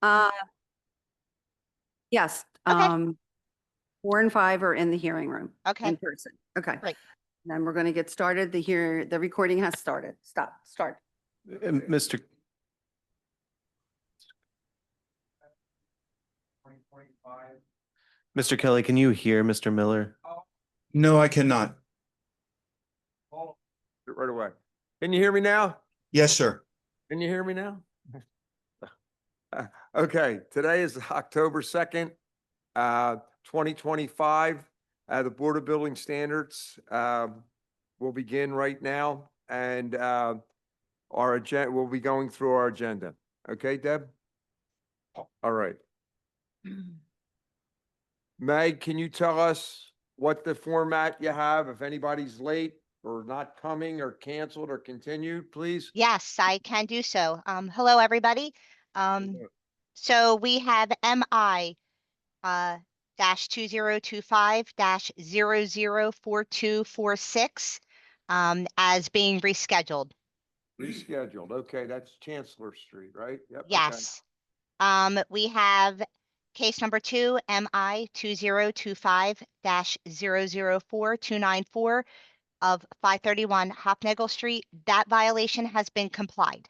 Uh, yes, Okay. 4 and 5 are in the hearing room Okay. in person. Okay. Great. Then we're going to get started. The recording has started. Start. Mr. Mr. Kelly, can you hear Mr. Miller? No, I cannot. Right away. Can you hear me now? Yes, sir. Can you hear me now? Okay, today is October 2nd, 2025. The Board of Building Standards will begin right now, and our agenda, we'll be going through our agenda. Okay, Deb? All right. Meg, can you tell us what the format you have? If anybody's late or not coming or canceled or continued, please? Yes, I can do so. Hello, everybody. So we have MI dash 2025 dash 004246 as being rescheduled. Rescheduled. Okay, that's Chancellor Street, right? Yep. okay. Yes. We have case number 2, MI 2025 dash 004294 of 531 Hopnagel Street. That violation has been complied.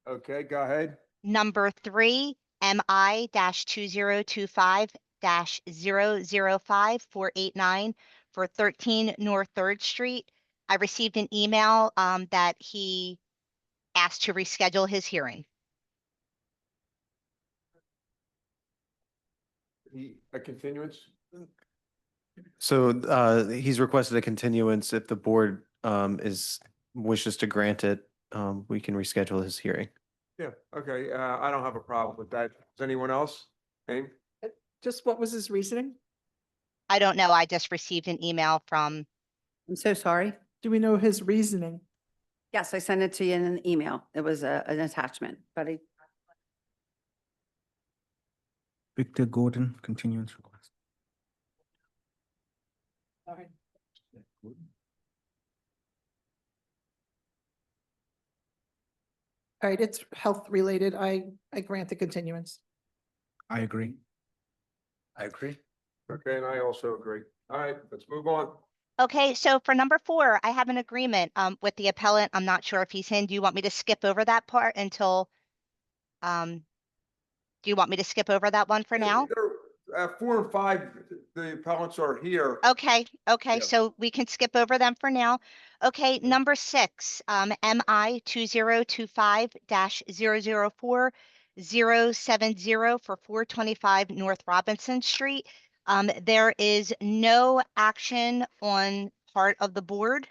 Okay, go ahead. Number 3, MI 2025 005 for 13 North 3rd Street. I received an email that he asked to reschedule his hearing. A continuance? So he's requested a continuance. If the board wishes to grant it, we can reschedule his hearing. Yeah, okay, I don't have a problem with that. Does anyone else? Aim? Just what was his reasoning? I don't know. I just received an email from, I'm so sorry. Do we know his reasoning? Yes, I sent it to you in an email. It was an attachment, but Victor Gordon, continuance request. All right, it's health related. I grant the continuance. I agree. I agree. Okay, and I also agree. All right, let's move on. okay, so for number 4, I have an agreement with the appellant. I'm not sure if he's in. Do you want me to skip over that part until, do you want me to skip over that one for now? 4 and 5, the appellants are here. Okay, Yeah. so we can skip over them for now. Okay, number 6, MI 2025 004 for 425 North Robinson Street. There is no action on part of the board.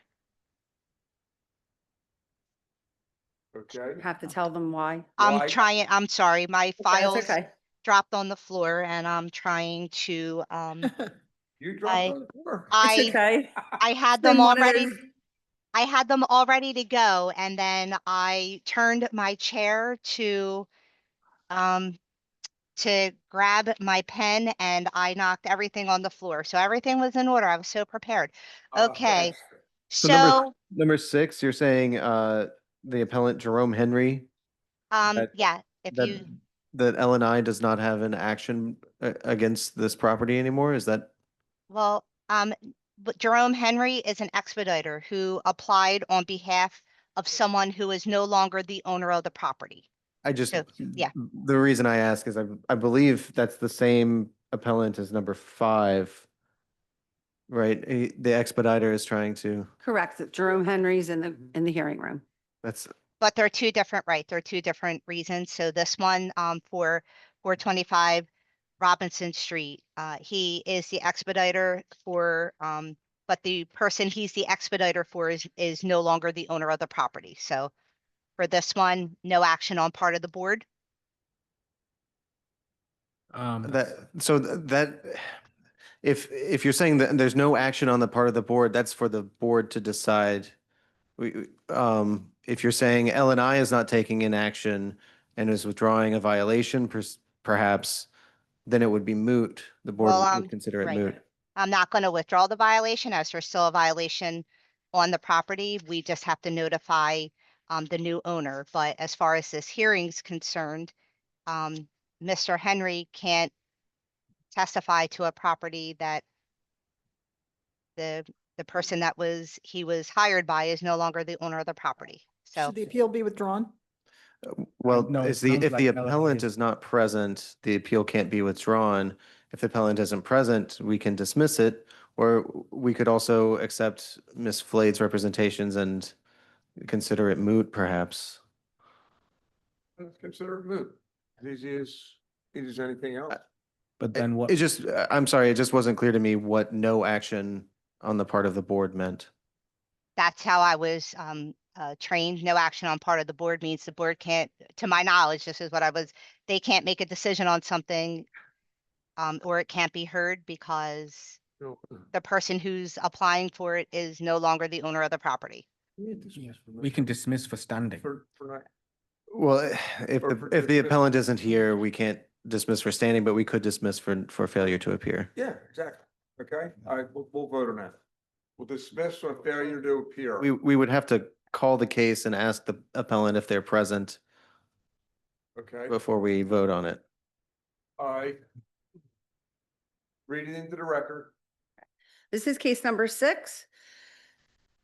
Okay. have to tell them why. Why? I'm sorry, my Okay, files that's okay. dropped on the floor and I'm trying to, You dropped I- on the floor. It's okay. I had It's been them all one of ready. those- I had them all ready to go, and then I turned my chair to grab my pen and I knocked everything on the floor. So everything was in order. I was so prepared. Okay. So So, number 6, you're saying the appellant Jerome Henry, that- yeah, if that you, that L&I does not have an action against this property anymore? Is that? well, but Jerome Henry is an expediter who applied on behalf of someone who is no longer the owner of the property. I just, So, yeah. the reason I ask is I believe that's the same appellant as number 5, right? The expediter is trying to, Correct. that Jerome Henry's in the hearing room. that's, But they're two different, right? They're two different reasons. So this one, for 425 Robinson Street, he is the expediter for, but the person he's the expediter for is no longer the owner of the property. So for this one, no action on part of the board. if you're saying that there's no action on the part of the board, that's for the board to decide. If you're saying L&I is not taking in action and is withdrawing a violation, perhaps, then it would be moot. The board Well, would consider it right. moot. I'm not going to withdraw the violation as there's still a violation on the property. We just have to notify the new owner. But as far as this hearing's concerned, Mr. Henry can't testify to a property that the person that he was hired by is no longer the owner of the property. So Should the appeal be withdrawn? Well, no, it if sounds the like appellant LFA. is not present, the appeal can't be withdrawn. If the appellant isn't present, we can dismiss it, or we could also accept Ms. Flade's representations and consider it moot, perhaps. Let's consider it moot. Easy as anything else. But then what? It just, I'm sorry, it just wasn't clear to me what no action on the part of the board meant. that's how I was trained. No action on part of the board means the board can't, to my knowledge, this is what they can't make a decision on something or it can't be heard because No. the person who's applying for it is no longer the owner of the property. We can dismiss for standing. For not- Well, if Or the, for if the dismissal. appellant isn't here, we can't dismiss for standing, but we could dismiss for failure to appear. Yeah, exactly. Okay, all right, we'll vote on that. We'll dismiss on failure to appear. We would have to call the case and ask the appellant if they're present Okay, before we vote on it. all right. Read it into the record. This is case number 6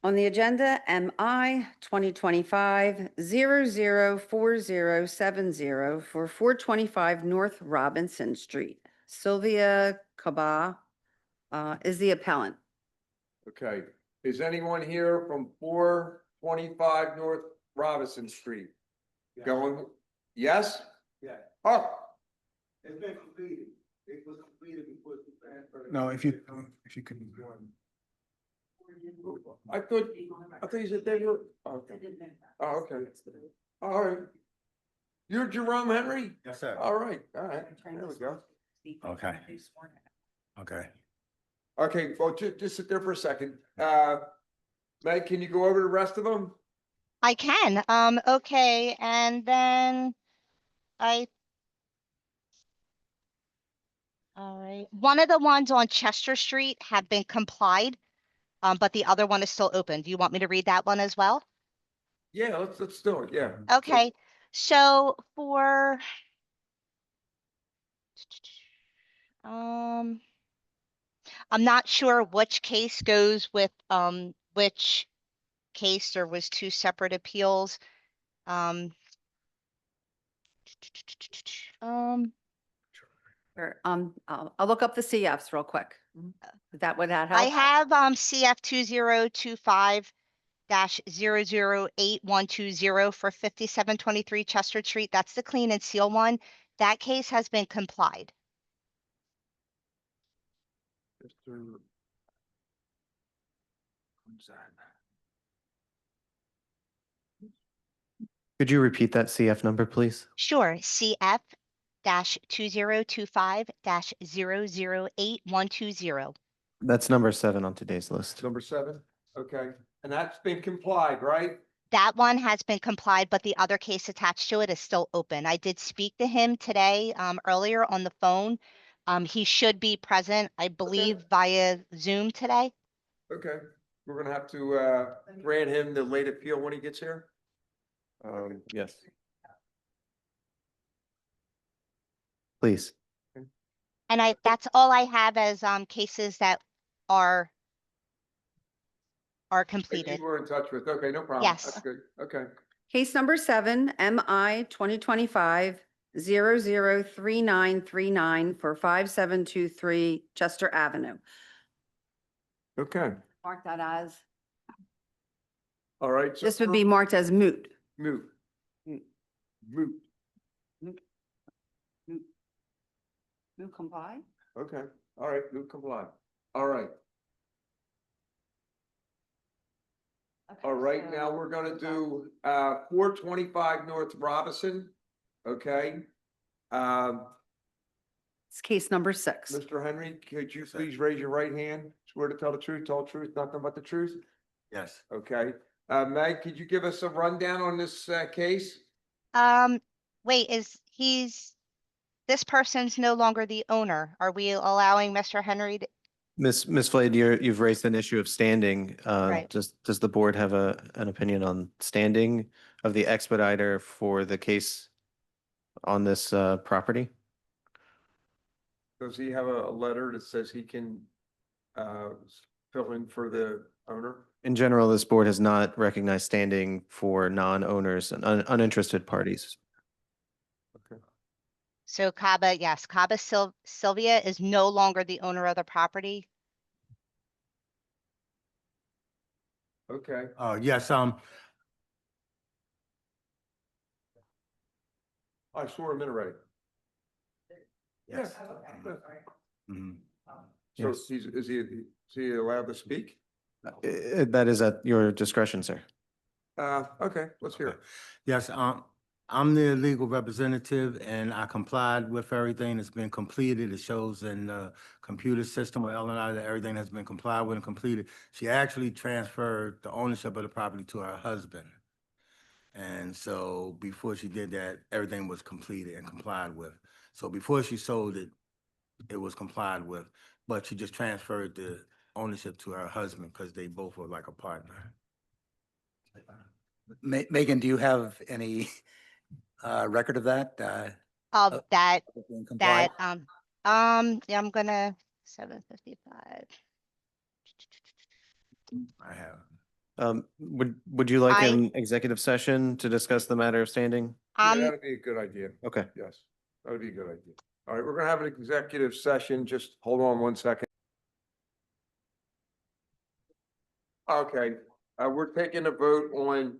on the agenda, MI 2025-004070 for 425 North Robinson Street. Sylvia Kaba is the appellant. Okay, is anyone here from 425 North Robinson Street? Going, yes? Yeah, Oh, it's been completed. It was completed before the transfer. No, if you could. I thought you said they were, okay. Oh, okay. All right. You're Jerome Henry? Yes, sir. All right, there we go. Okay. Okay. Okay, well, just sit there for a second. Meg, can you go over the rest of them? I can, okay, and then all right, one of the ones on Chester Street have been complied, but the other one is still open. Do you want me to read that one as well? Yeah, let's do it, yeah. Okay, so for I'm not sure which case goes with which case. There was 2 separate appeals. Or, I'll look up the CFs real quick. Is that would that help? I have CF 2025-008120 for 5723 Chester Street. That's the clean and seal one. That case has been complied. Could you repeat that CF number, please? Sure, CF 2025-008120. That's number 7 on today's list. Number 7, okay, and that's been complied, right? That one has been complied, but the other case attached to it is still open. I did speak to him today, earlier on the phone. He should be present, I believe, via Zoom today. Okay, we're gonna have to grant him the late appeal when he gets here. Yes. Please. And that's all I have as cases that are That completed. you were in touch with, okay, no problem. Yes. That's good, okay. Case number 7, MI 2025-003939 for 5723 Chester Avenue. Okay, Mark that as, all right. so this would be marked as moot. Moot. Moot. Moot, Moot comply? okay, all right, moot comply, all right. All right, now we're gonna do 425 North Robinson, okay? It's case number 6. Mr. Henry, could you please raise your right hand? Swear to tell the truth, nothing but the truth? Yes. Okay, Meg, could you give us a rundown on this case? Wait, this person's no longer the owner. Are we allowing Mr. Henry Ms. Flade, you've raised an issue of standing. Right. Does the board have an opinion on standing of the expediter for the case on this property? Does he have a letter that says he can fill in for the owner? In general, this board has not recognized standing for non-owners and uninterested parties. Okay. So Kaba, yes, Kaba Sylvia is no longer the owner of the property. Okay. Yes, I swore him in already. yes. Yeah. Mhm. So Yes. is he allowed to speak? That is at your discretion, sir. Okay, let's hear it. Yes, I'm the legal representative and I complied with everything that's been completed. It shows in the computer system with Eleanor that everything has been complied with and completed. She actually transferred the ownership of the property to her husband. And so before she did that, everything was completed and complied with. So before she sold it, it was complied with, but she just transferred the ownership to her husband because they both were like a partner. Megan, do you have any record of that? Of Uh, that, being compliant? yeah, I'm gonna 755. I have. Would you like I- an executive session to discuss the matter of standing? Yeah, that'd be a good idea. Okay. Yes, that would be a good idea. All right, we're gonna have an executive session. Just hold on one second. Okay, we're taking a vote on,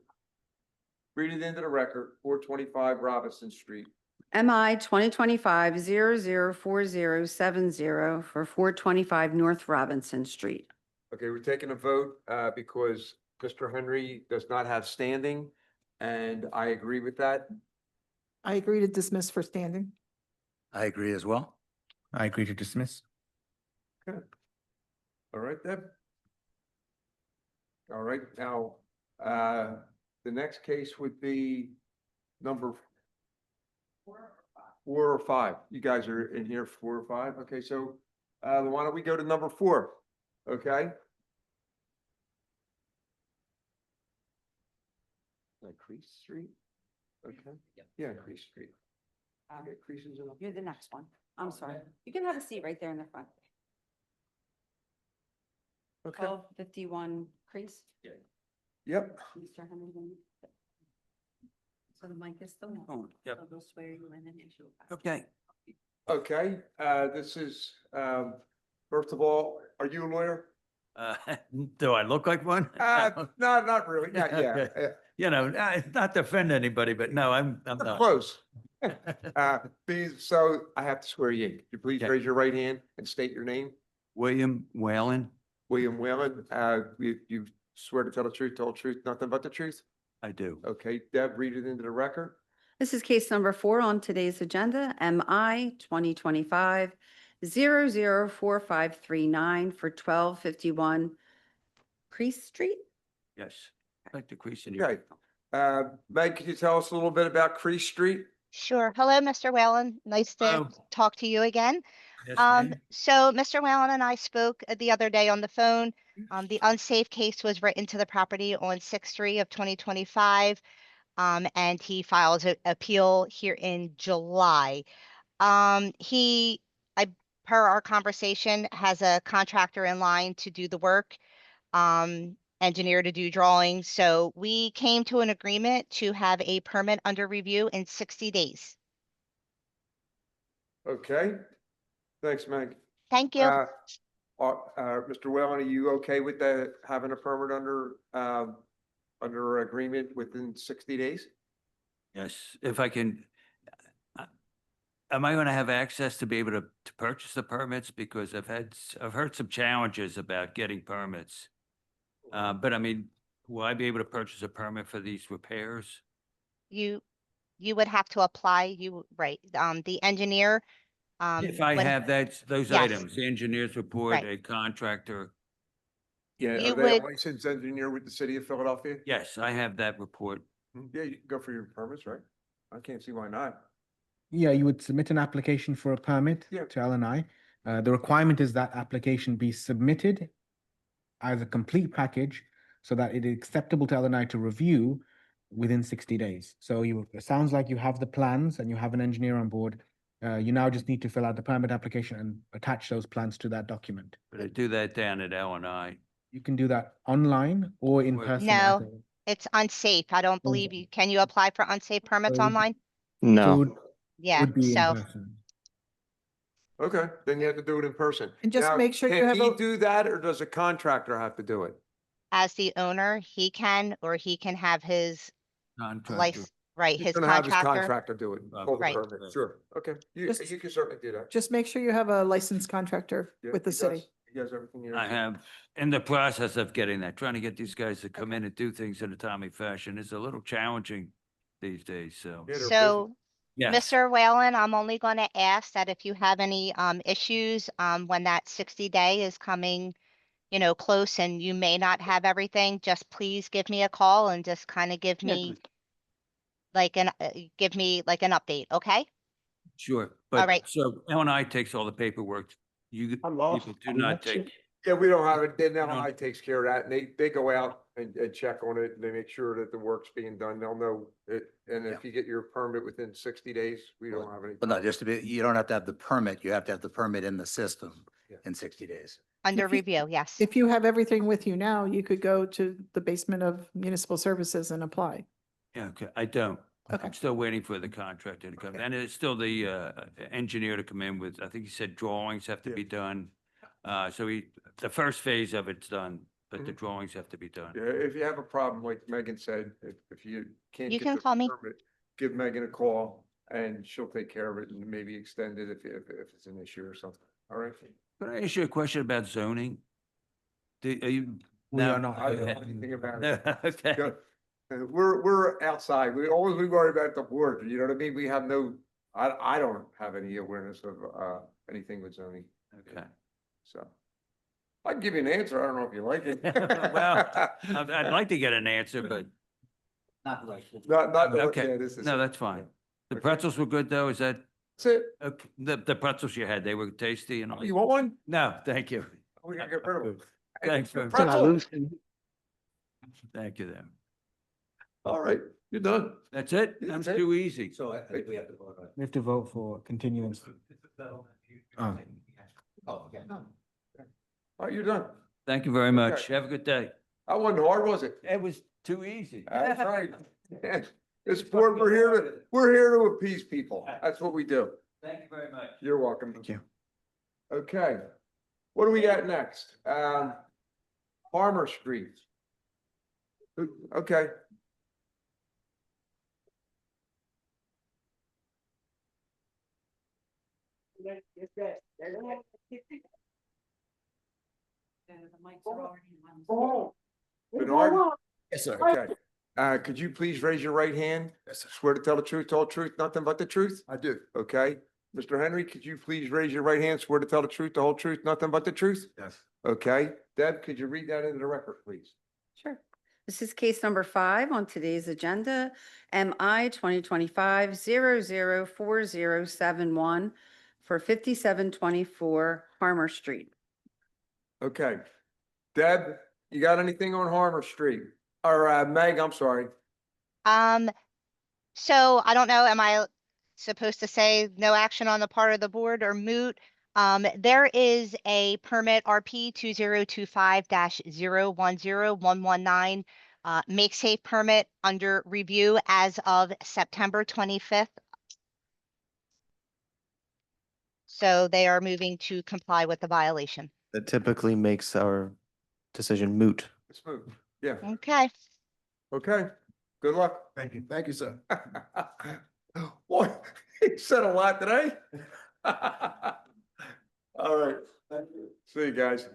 read it into the record, 425 Robinson Street. MI 2025-004070 for 425 North Robinson Street. Okay, we're taking a vote because Mr. Henry does not have standing, and I agree with that. I agree to dismiss for standing. I agree as well. I agree to dismiss. All right, Deb? All right, now, the next case would be number 4 or 5. You guys are in here 4 or 5? Okay, so why don't we go to number 4? Okay? Like Crease Street? Okay, yeah, Crease Street. Okay, Creases in. You're the next one. I'm sorry. You can have a seat right there in the front. Okay, 1251 Crease. yep. Mr. Henry. So the mic is still on. Yep. So they'll swear you in and issue. Okay. Okay, this is, first of all, are you a lawyer? Do I look like one? No, not really. Yeah, Okay. yeah. You know, not to offend anybody, but no, I'm not. Close. So I have to swear you in. Could you please Okay. raise your right hand and state your name? William Whalen, William Whalen, you swear to tell the truth, nothing but the truth? I do. Okay, Deb, read it into the record. This is case number 4 on today's agenda, MI 2025-004539 for 1251 Crease Street. Yes. I'd like to crease in your. Okay. Meg, could you tell us a little bit about Crease Street? Sure. Hello, Mr. Whalen. Nice to Hello. talk to you again. Yes, ma'am. So Mr. Whalen and I spoke the other day on the phone. The unsafe case was written to the property on 6/3 of 2025. And he files an appeal here in July. Per our conversation, has a contractor in line to do the work, engineer to do drawings. So we came to an agreement to have a permit under review in 60 days. Okay. Thanks, Meg. Thank you. Mr. Whalen, are you okay with that, having a permit under agreement within 60 days? Yes, if I can. Am I going to have access to be able to purchase the permits? Because I've heard some challenges about getting permits. But I mean, will I be able to purchase a permit for these repairs? You would have to apply, right, the engineer. If I would- have those Yes. items, the engineer's report, Right. a contractor. Yeah, You are they a would- licensed engineer with the city of Philadelphia? Yes, I have that report. Yeah, you can go for your permits, right? I can't see why not. Yeah, you would submit an application for a permit Yeah. to L&I, The requirement is that application be submitted as a complete package so that it is acceptable to LNI to review within 60 days. So it sounds like you have the plans and you have an engineer on board. You now just need to fill out the permit application and attach those plans to that document. But I do that down at L&I. You can do that online or in Or- person. at No. It's unsafe. I don't believe you. Can you apply for unsafe permits So- online? So No. it Yeah, would be in so person. Okay, then you have to do it in person. And just Now, make sure you can have he a- do that, or does a contractor have to do it? as the owner, he can, or he can have his Contractor. license, right, He's his gonna have his contractor. contractor do it, pull the Right. permit, sure, okay, you Just- can certainly do that. Just make sure you have a licensed contractor Yeah, with the he does. city. He has everything you need. I have, in the process of getting that, trying to get these guys to come in and do things in a timely fashion is a little challenging these days, so. Yeah, they're busy. So, Yes. Mr. Whalen, I'm only gonna ask that if you have any issues when that 60-day is coming, you know, close and you may not have everything, just please give me a call and just kind of give Yeah. me like an update, okay? Sure, right. but so L&I takes all the paperwork. You people do not take, Yeah, we don't have it, then don't- LI takes care of that, and they go out and check on it, and they make sure that the work's being done, they'll know it. And if you get your permit within 60 days, we don't have any. But no, just to be, you don't have to have the permit, you have to have the permit in the system Yeah. in 60 days. Under If you- review, yes. If you have everything with you now, you could go to the basement of municipal services and apply. yeah, okay, I don't. Okay. I'm still waiting for the contractor to come, Okay. and it's still the engineer to come in with, I think he said drawings have to Yeah. be done. So the first phase of it's done, but the Mhm. drawings have to be done. Yeah, if you have a problem, like Megan said, if you can't. You get can the call me. permit, give Megan a call, and she'll take care of it and maybe extend it if it's an issue or something, all right? Could I ask you a question about zoning? Are you? We no? are not. I don't know anything about it. Okay. Good. We're outside. We worry about the board, you know what I mean? We have no, I don't have any awareness of, anything with zoning, Okay. so. I can give you an answer. I don't know if you like it. Well, I'd like to get an answer, but Not like. Not, Okay. yeah, this is. no, that's fine. The Okay. pretzels were good though, is that, That's it. okay, the pretzels you had, they were tasty and all? You want one? No, thank you. We can get rid of them. Thanks for- Pretzel. Thank you then. All right, you're done. That's it? Yeah, That's that's it. too easy. So I think we have to vote on it. We have to vote for continuance. Oh. Oh, okay. All right, you're done. Thank you very much. Okay. Have a good day. That wasn't hard, was it? It was too easy. That's right. This board, we're here to appease people. That's what we do. Thank you very much. You're welcome. Thank you. Okay. What do we got next? Farmer Street. Okay. Bernard? Yes, sir. Okay. Could you please raise your right hand? Yes, sir. Swear to tell the truth, all truth, nothing but the truth? I do. Okay. Mr. Henry, could you please raise your right hand, swear to tell the truth, the whole truth, nothing but the truth? Yes. Okay. Deb, could you read that into the record, please? Sure. This is case number 5 on today's agenda, MI 2025-004071 for 5724 Harmer Street. Okay. Deb, you got anything on Harmer Street? Or, Meg, I'm sorry. So I don't know, am I supposed to say no action on the part of the board or moot? There is a permit RP 2025-010119, make safe permit under review as of September 25th. So they are moving to comply with the violation. That typically makes our decision moot. Let's move. Yeah. Okay. Okay. Good luck. Thank you. Thank you, sir. Boy, he said a lot today. All right. See you guys.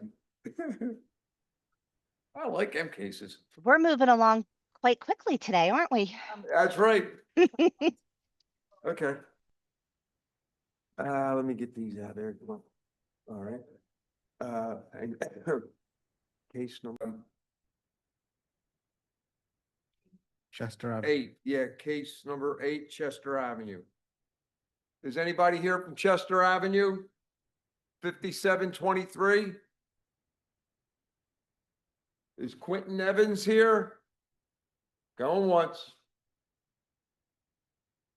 I like M cases. We're moving along quite quickly today, aren't we? That's right. Okay. Let me get these out there. Come on. All right. And case number Chester Avenue. 8, yeah, case number 8, Chester Avenue. Is anybody here from Chester Avenue? 5723? Is Quentin Evans here? Going once.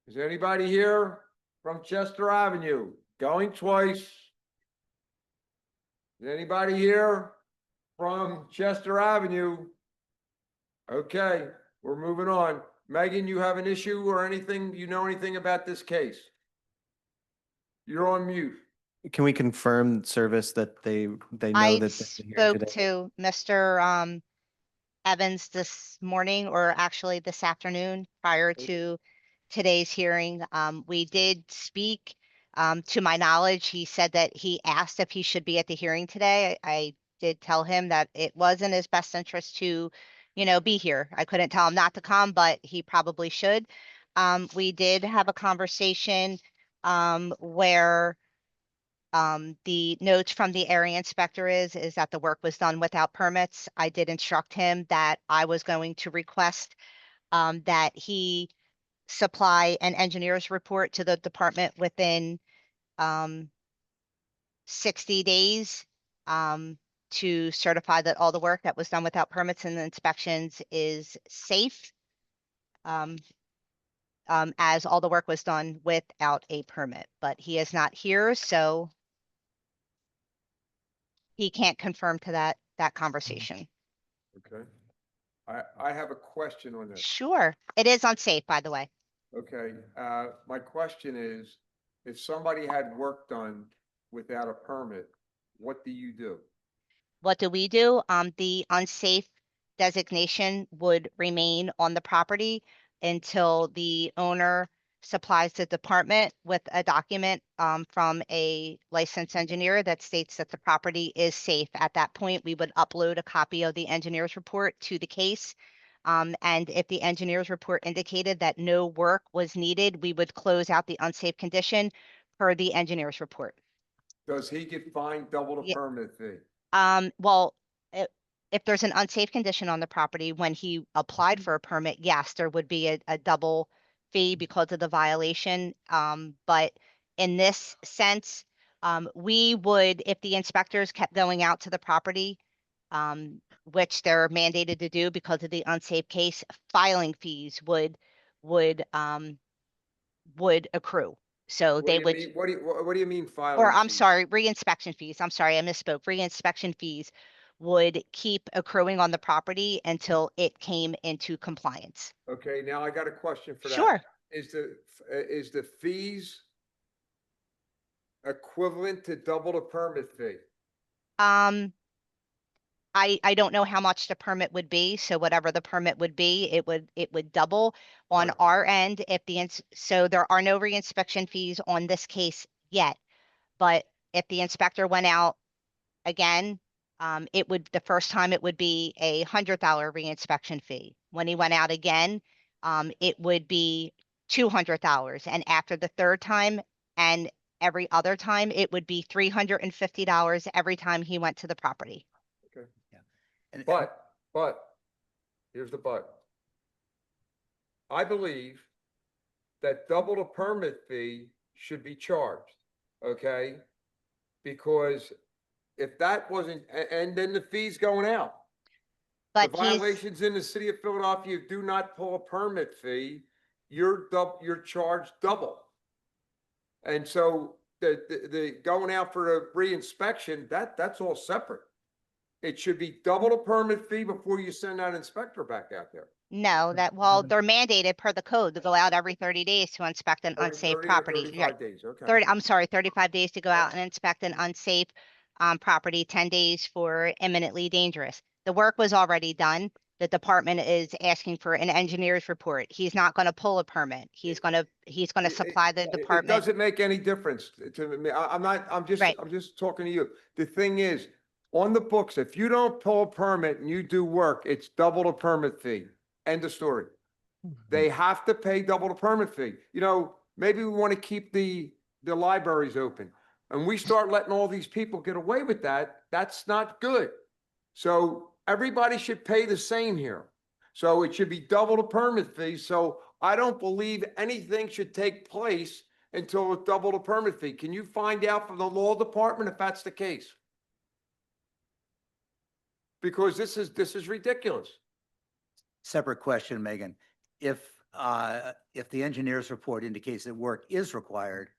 Is anybody here from Chester Avenue? Going twice. Is anybody here from Chester Avenue? Okay, we're moving on. Megan, you have an issue or anything, you know anything about this case? You're on mute. Can we confirm service that they know I that they're here spoke today? to Mr. Evans this morning, or actually this afternoon, prior to today's hearing. We did speak, to my knowledge, he said that he asked if he should be at the hearing today. I did tell him that it was in his best interest to, be here. I couldn't tell him not to come, but he probably should. We did have a conversation, where the notes from the area inspector is that the work was done without permits. I did instruct him that I was going to request that he supply an engineer's report to the department within 60 days to certify that all the work that was done without permits and inspections is safe, as all the work was done without a permit. But he is not here, so he can't confirm to that conversation. Okay. I have a question on this. Sure, it is unsafe, by the way. Okay, my question is, if somebody had work done without a permit, what do you do? What do we do? The unsafe designation would remain on the property until the owner supplies the department with a document from a licensed engineer that states that the property is safe. At that point, we would upload a copy of the engineer's report to the case. And if the engineer's report indicated that no work was needed, we would close out the unsafe condition per the engineer's report. Does he get fined double the Yeah. permit fee? Well, if there's an unsafe condition on the property, when he applied for a permit, yes, there would be a double fee because of the violation. But in this sense, we would, if the inspectors kept going out to the property, which they're mandated to do because of the unsafe case, filing fees would accrue. So What do they you would. mean- What do you mean filing? Or I'm fees? sorry, re-inspection fees. I'm sorry, I misspoke. Re-inspection fees would keep accruing on the property until it came into compliance. Okay, now I got a question for that. Sure. Is the fees equivalent to double the permit fee? I don't know how much the permit would be, so whatever the permit would be, it would double on Right. our end if so there are no re-inspection fees on this case yet. But if the inspector went out again, the first time it would be $100 re-inspection fee. When he went out again, it would be $200. And after the third time and every other time, it would be $350 every time he went to the property. Okay. And- But, here's the but. I believe that double the permit fee should be charged, okay? Because if that wasn't, and then the fee's going out. The But he's, violations in the city of Philadelphia do not pull a permit fee, you're charged double. And so the going out for a re-inspection, that's all separate. It should be double the permit fee before you send that inspector back out there. no, they're mandated per the code to go out every 30 days to inspect an Every unsafe 30 or property. 35 days, okay. 35 days to go out and inspect an unsafe property, 10 days for imminently dangerous. The work was already done. The department is asking for an engineer's report. He's not going to pull a permit. He's going to supply the It department. doesn't make any difference to me. I'm Right. just talking to you. The thing is, on the books, if you don't pull a permit and you do work, it's double the permit fee. End of story. They have to pay double the permit fee. You know, maybe we want to keep the libraries open. And we start letting all these people get away with that, that's not good. So everybody should pay the same here. So it should be double the permit fee. So I don't believe anything should take place until it's double the permit fee. Can you find out from the law department if that's the case? Because this is ridiculous. Separate question, Megan. If the engineer's report indicates that work is required,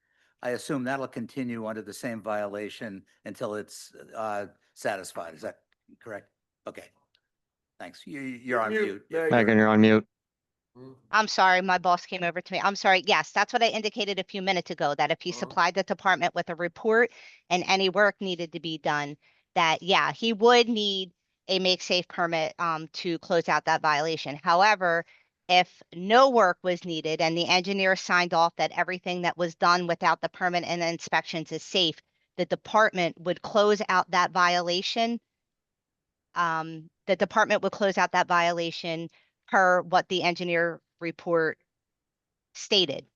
I assume that'll continue under the same violation until it's satisfied. Is that correct? Okay. Thanks. You're on mute. Megan. you're on mute. I'm sorry, my boss came over to me. I'm sorry. Yes, that's what I indicated a few minutes ago, that if he Uh-huh. supplied the department with a report and any work needed to be done, that, yeah, he would need a make safe permit to close out that violation. However, if no work was needed and the engineer signed off that everything that was done without the permit and the inspections is safe, the department would close out that violation. The department would close out that violation per what the engineer report stated.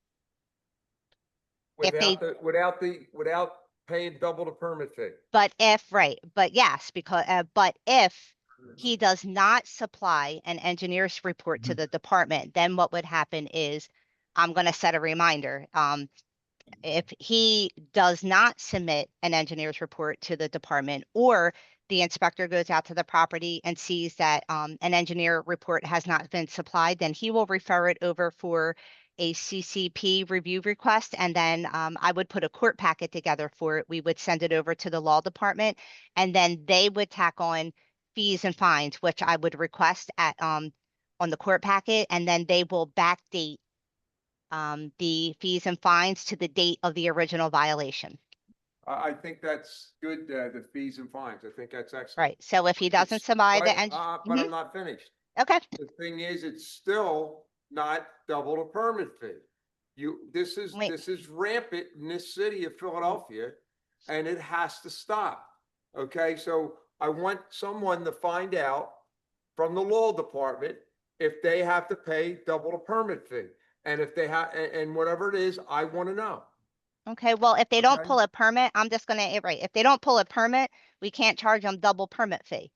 If they- Without paying double the permit fee. But if, right, but yes, because, but if he does not supply an engineer's report to the department, then what would happen is, I'm gonna set a reminder. If he does not submit an engineer's report to the department, or the inspector goes out to the property and sees that an engineer report has not been supplied, then he will refer it over for a CCP review request. And then I would put a court packet together for it. We would send it over to the law department, and then they would tack on fees and fines, which I would request at on the court packet, and then they will backdate the fees and fines to the date of the original violation. I think that's good, the fees and fines. I think that's excellent. Right, so if he doesn't It's- supply the but, end, but I'm not finished. okay, The thing is, it's still not double the permit fee. This Wait. is rampant in this city of Philadelphia, and it has to stop. Okay, so I want someone to find out from the law department if they have to pay double the permit fee. And if they have, and whatever it is, I want to know. okay, well, if they don't Okay. pull a permit, I'm just gonna, right, if they don't pull a permit, we can't charge them double permit fee.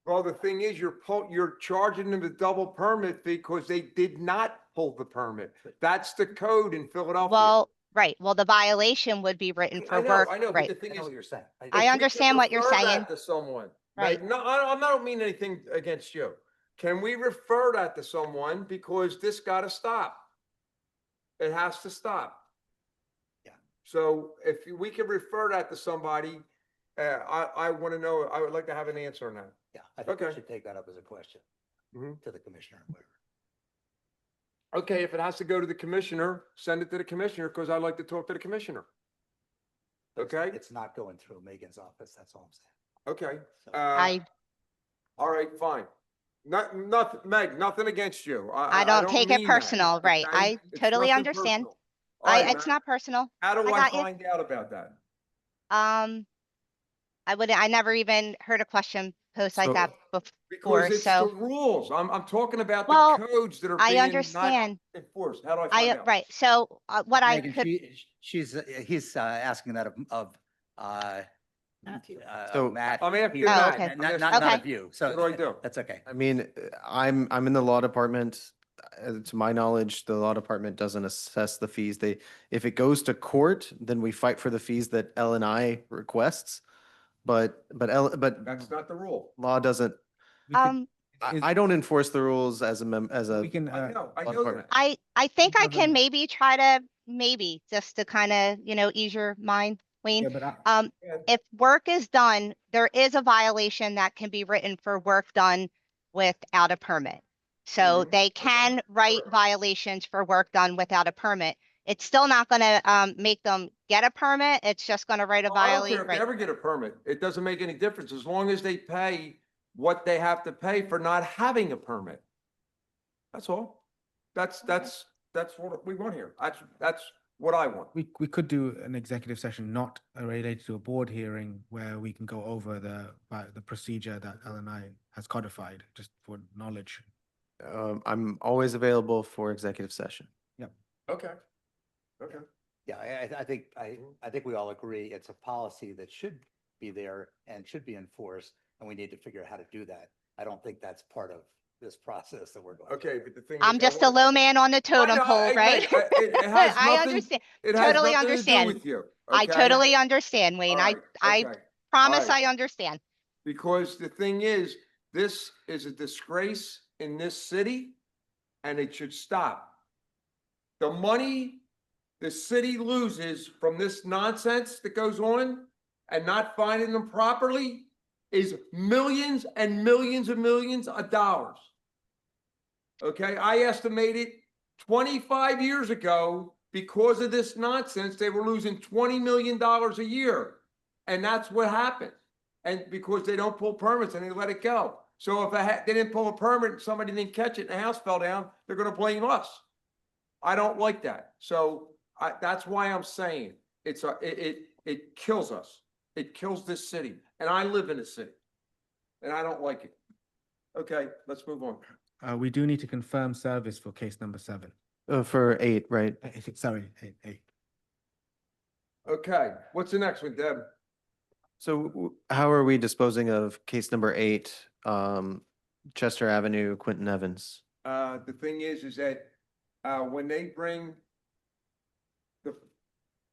Well, the thing is, you're charging them the double permit fee because they did not pull the permit. That's the code in Philadelphia. Well, right, well, the violation would be written for work, I know, but right, the thing I know is. what you're saying. I if we could understand what you're refer that saying. To someone. Right. No, I don't mean anything against you. Can we refer that to someone? Because this gotta stop. It has to stop. Yeah. So if we could refer that to somebody, I want to know, I would like to have an answer on that. Yeah, I think we Okay. should take that up as a question Mhm. to the commissioner. or whatever. Okay, if it has to go to the commissioner, send it to the commissioner because I'd like to talk to the commissioner. Okay, It's not going through Megan's office, that's all I'm saying. okay. So- I, All right, fine. Nothing, Meg, nothing against you. I don't take it mean that, personal, right, okay? I It's totally nothing understand. personal. All right, It's Meg, not personal. how do I I got you. find out about that? I never even heard a question posed like So- that Because before, it's the so rules. I'm talking about the Well, codes that are I being not understand. enforced. How do I find out? Right, so what I Megan, could, he's asking that of So- Matt. I'm asking here. Matt. okay. Not Okay. of you, so. What do I do? That's okay. I mean, I'm in the law department. To my knowledge, the law department doesn't assess the fees. If it goes to court, then we fight for the fees that L and I requests. But That's not the rule. law doesn't, We could- um, Is- I don't enforce the rules as a. We can, I know law that. department. I think I Governor. can maybe try to, maybe, just to kind of, ease your mind, yeah, Wayne. but Yeah. If work is done, there is a violation that can be written for work done without a permit. So Mhm. they can write violations for work done without a permit. It's still not gonna make them get a permit. It's just gonna write a Well, I don't care violation, if they right? ever get a permit. It doesn't make any difference as long as they pay what they have to pay for not having a permit. That's all. That's what we want here. That's what I want. we could do an executive session not related to a board hearing where we can go over the procedure that LNI has codified, just for knowledge. I'm always available for executive session. Okay. Okay. Yeah, I think we all agree it's a policy that should be there and should be enforced, and we need to figure out how to do that. I don't think that's part of this process that we're going. Okay, but the thing is. I'm I just a want- low man on the I totem know, pole, hey, right? Meg, it has I nothing- understand. It has Totally nothing to do understand. with you. I okay? totally understand, Wayne. All I, right, I okay. promise right. I understand. Because the thing is, this is a disgrace in this city and it should stop. The money the city loses from this nonsense that goes on and not finding them properly is millions and millions and millions of dollars. Okay, I estimated 25 years ago, because of this nonsense, they were losing $20 million a year. And that's what happened. And because they don't pull permits and they let it go. So if they didn't pull a permit, and somebody didn't catch it and the house fell down, they're gonna blame us. I don't like that. So that's why I'm saying it kills us. It kills this city. And I live in a city. And I don't like it. Okay, let's move on. We do need to confirm service for case number 7. For 8, right? Sorry, eight. Okay, what's the next one, Deb? So how are we disposing of case number 8, Chester Avenue, Quentin Evans? The thing is that, when they bring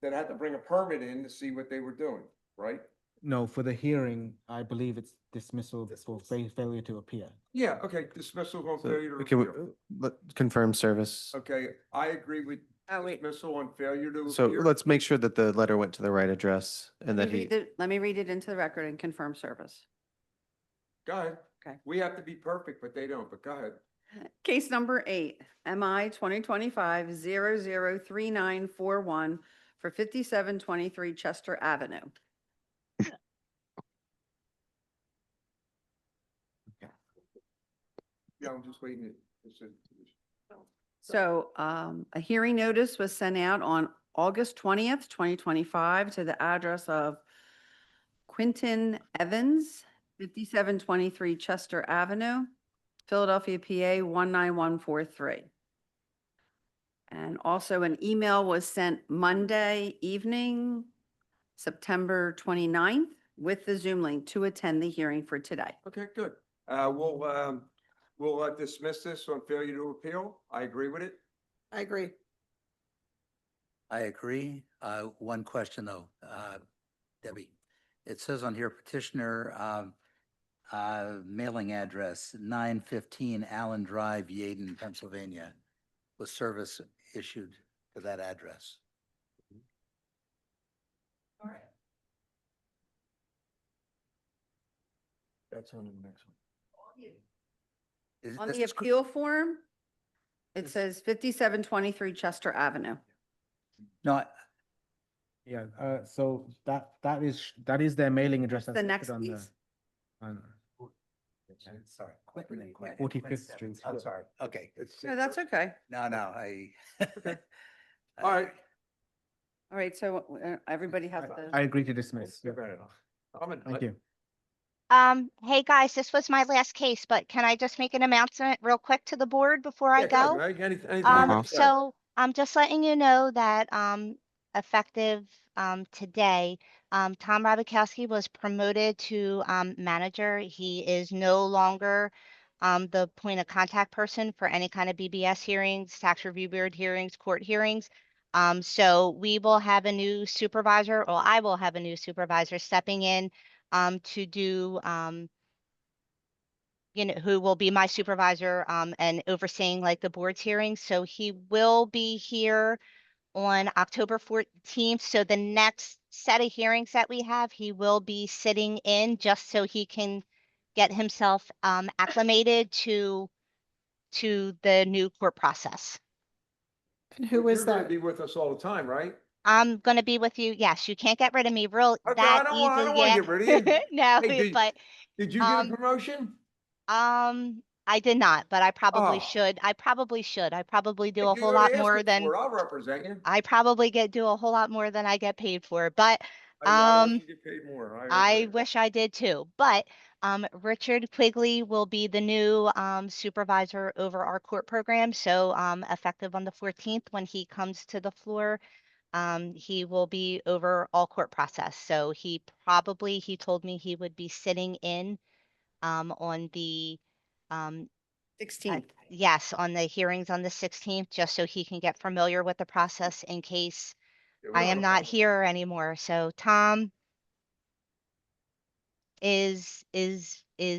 they had to bring a permit in to see what they were doing, right? No, for the hearing, I believe it's dismissal for failure to appear. Yeah, okay, dismissal on So, failure to can we, appear. confirm service? Okay, I agree with Oh, wait. dismissal on failure to So appear. let's make sure that the letter went to the right address and that he, Let me read it into the record and confirm service. Go ahead. Okay. We have to be perfect, but they don't, but go ahead. Case number 8, MI 2025-003941 for 5723 Chester Avenue. Yeah, I'm just waiting. So a hearing notice was sent out on August 20th, 2025 to the address of Quentin Evans, 5723 Chester Avenue, Philadelphia, PA 19143. And also an email was sent Monday evening, September 29th, with the Zoom link to attend the hearing for today. Okay, good. We'll dismiss this on failure to appeal. I agree with it. I agree. I agree. One question though, Debbie. It says on here petitioner, mailing address 915 Allen Drive, Yaden, Pennsylvania, with service issued to that address. All right. That's on the next one. On This the is cr- appeal form, it says 5723 Chester Avenue. No, Yeah, so that is their mailing address. The that's next listed on the- piece. on- sorry. 45th Street. I'm sorry. Okay. No, that's okay. No, I. All right. All right, so everybody has I the, agree to dismiss. Yeah. Thank Thank you. Hey guys, this was my last case, but can I just make an announcement real quick to the board before I go? Anything you want to say? So I'm just letting you know that, effective, today, Tom Rabakowski was promoted to, manager. He is no longer, the point of contact person for any kind of BBS hearings, tax review board hearings, court hearings. So we will have a new supervisor, or I will have a new supervisor stepping in, to do, who will be my supervisor, and overseeing like the board's hearings. So he will be here on October 14th. So the next set of hearings that we have, he will be sitting in just so he can get himself, acclimated to the new court process. And who But is you're gonna that? Be with us all the time, right? I'm gonna be with you. Yes, you can't get rid of me real Okay, that I easily. don't want to get rid of you. No, Hey, but Did you get a um, promotion? I did not, but I probably Oh. should. I probably should. I probably do Hey, a you whole gotta lot ask more me than for it. I'll represent you. I probably do a whole lot more than I get paid for. But I want you to get paid more. I agree. wish I did too. But Richard Quigley will be the new supervisor over our court program. So effective on the 14th, when he comes to the floor, he will be over all court process. So he told me he would be sitting in on the 16th. Yes, on the hearings on the 16th, just so he can get familiar with the process in case Yeah, we I don't have am a not problem. here anymore. So Tom is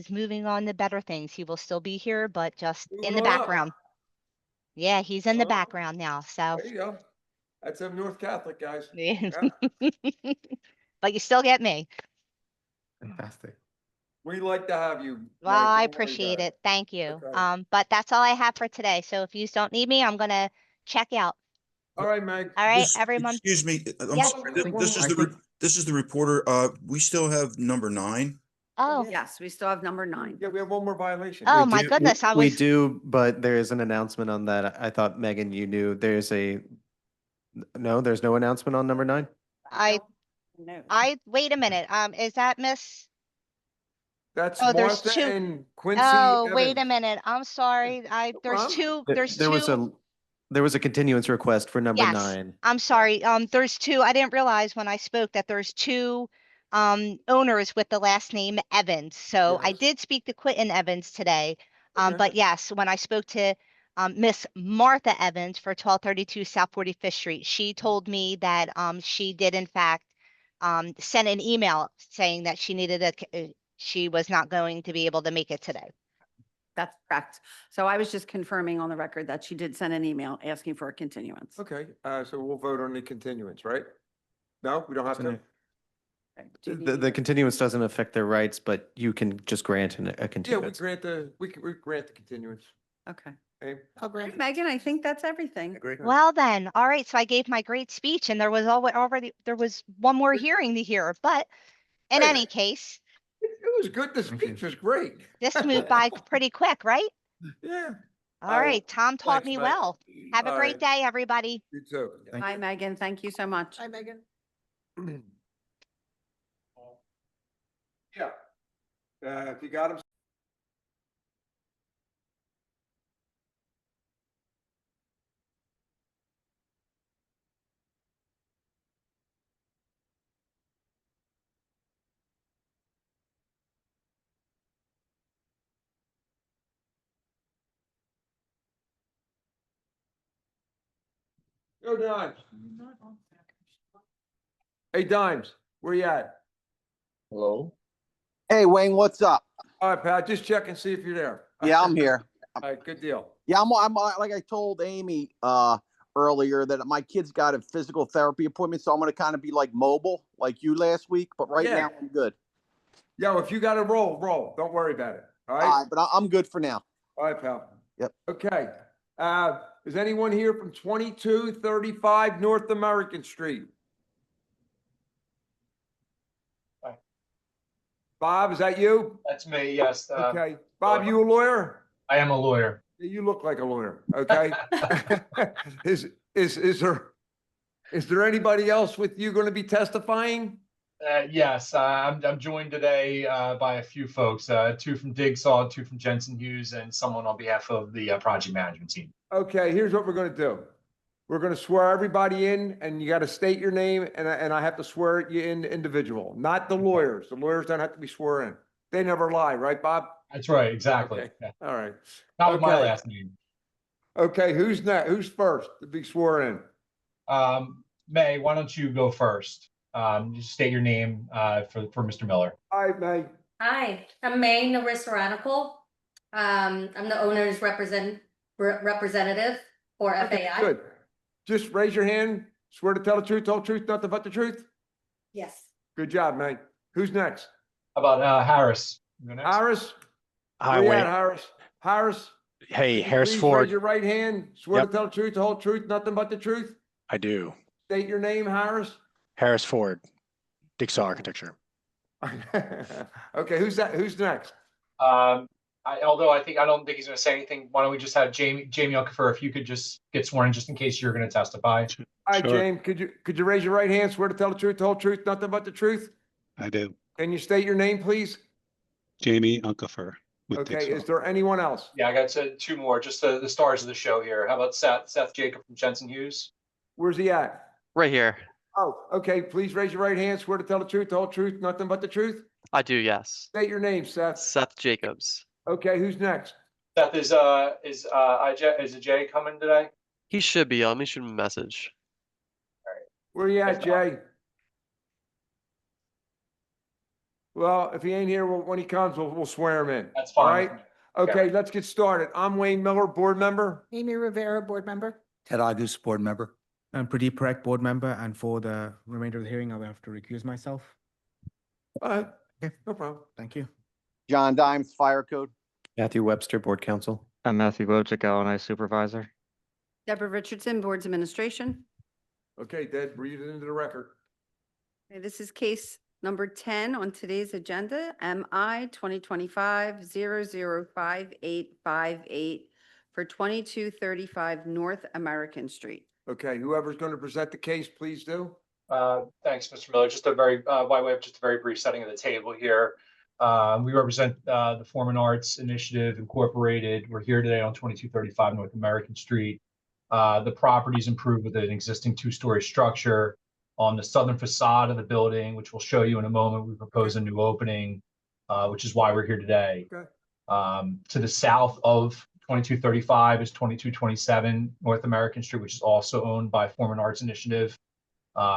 moving on to better things. He will still be here, but just in Moving the on up. background. Yeah, he's in the Oh, background now, so. There you go. That's a North Catholic, guys. Yeah. Yeah. But you still get me. Fantastic. We like to have you. Well, Meg, I don't worry appreciate about it. Thank you. Okay. But that's all I have for today. So if you don't need me, I'm gonna check out. All right, Meg. All right, This- everyone. Excuse me, I'm Yes. sorry, I think- this is I the, think- this is the reporter. We still have number 9. Oh, Yes, we still have number 9. Yeah, we have one more violation. Oh, We my do- goodness, I We was- do, but there is an announcement on that. I thought, Megan, you knew there's no, there's no announcement on number 9? No. wait a minute. Is that Miss? That's Oh, there's Martha two- and Quincy Oh, wait a Evans. minute. I'm sorry. There's problem. two, There- there's There was two. there was a continuance request for number Yes. 9. I'm sorry. There's two. I didn't realize when I spoke that there's two owners with the last name Evans. So I Yes. did speak to Quentin Evans today. Okay. But yes, when I spoke to Miss Martha Evans for 1232 South 45th Street, she told me that she did in fact send an email saying that she needed she was not going to be able to make it today. That's correct. So I was just confirming on the record that she did send an email asking for a continuance. Okay, so we'll vote on the continuance, right? No, we don't have to? Okay. Do you The need- continuance doesn't affect their rights, but you can just grant a Yeah, we continuance. grant we grant the continuance. Okay. Okay? I'll grant. Megan, I think that's everything. Great. Well then, all right, so I gave my great speech and there was already, there was one more hearing to hear, but in Hey. any case, It was good. The speech was great. this moved by pretty quick, right? Yeah. All Uh, right, Tom taught thanks, me Meg. well. Have a All great right. day, everybody. You too. Thank Bye, Megan. Thank you so much. Hi, Megan. Yeah. If you got them. Go Dimes. Hey Dimes, where you at? Hello? Hey, Wayne, what's up? All right, Pat, just check and see if you're there. Yeah, I'm here. All right, good deal. Yeah, I'm like I told Amy earlier that my kid's got a physical therapy appointment, so I'm gonna kind of be like mobile, like you last week. But right Yeah. now I'm good. Yo, if you got to roll. Don't worry about it. All All right. right, but I'm good for now. All right, pal. Yep. Okay. Is anyone here from 2235 North American Street? Bob, is that you? That's me, yes. Okay. Bob, you a lawyer? I am a lawyer. You look like a lawyer, okay? Is there anybody else with you going to be testifying? Yes, I'm joined today by a few folks, 2 from Digsaw, 2 from Jensen Hughes, and someone on behalf of the project management team. Okay, here's what we're going to do. We're going to swear everybody in, and you got to state your name, and I have to swear you in individual, not the lawyers. The lawyers don't have to be sworn in. They never lie, right, Bob? That's right, exactly. Okay. Yeah. All right. Not with my Okay. last name. Okay, who's next? Who's first to be sworn in? May, why don't you go first? Just state your name for Mr. Miller. All right, May. Hi, I'm May Narisaranical. I'm the owner's representative for Okay, FAI. Good. Just raise your hand. Swear to tell the truth, whole truth, nothing but the truth. Yes. Good job, May. Who's next? How about Harris? You go next. Harris? Hi, Where you at, Wayne. Harris? Harris? Hey, Can you Harris please Ford. Raise your right hand. Swear to Yep. tell the truth, the whole truth, nothing but the truth. I do. State your name, Harris. Harris Ford, Dixon Architecture. Okay, who's that? Who's next? Although I don't think he's going to say anything. Why don't we just have Jamie Okafor, if you could just get sworn in just in case you're going to testify. All right, Sure. James, could you raise your right hand? Swear to tell the truth, the whole truth, nothing but the truth. I do. Can you state your name, please? Jamie Unkefer with Okay, is there anyone else? Yeah, I got 2 more, just the stars of the show here. How about Seth Jacob from Jensen Hughes? Where's he at? Right here. Oh, okay, please raise your right hand. Swear to tell the truth, the whole truth, nothing but the truth. I do, yes. State your name, Seth. Seth Jacobs. Okay, who's next? Seth, is Jay coming today? He should be. Let me shoot him a message. Where you at, Jay? Well, if he ain't here, when he comes, we'll swear him in. That's All fine. right? Okay, let's get started. I'm Wayne Miller, board member. Amy Rivera, board member. Ted Agus, board member. I'm Pradeep Parekh, board member, and for the remainder of the hearing, I'll have to recuse myself. Okay, Okay, no problem. thank you. John Dimes, Fire Code. Matthew Webster, Board Counsel. I'm Matthew Wojcik, LNI Supervisor. Deborah Richardson, Boards Administration. Okay, Deb, read it into the record. Okay, this is case number 10 on today's agenda, MI 2025-005858 for 2235 North American Street. Okay, whoever's going to present the case, please do. Thanks, Mr. Miller. Just a very, by way of just a very brief setting of the table here. We represent the Foreman Arts Initiative Incorporated. We're here today on 2235 North American Street. The property is improved with an existing two-story structure. On the southern facade of the building, which we'll show you in a moment, we propose a new opening, which is why we're here today. Okay. To the south of 2235 is 2227 North American Street, which is also owned by Foreman Arts Initiative.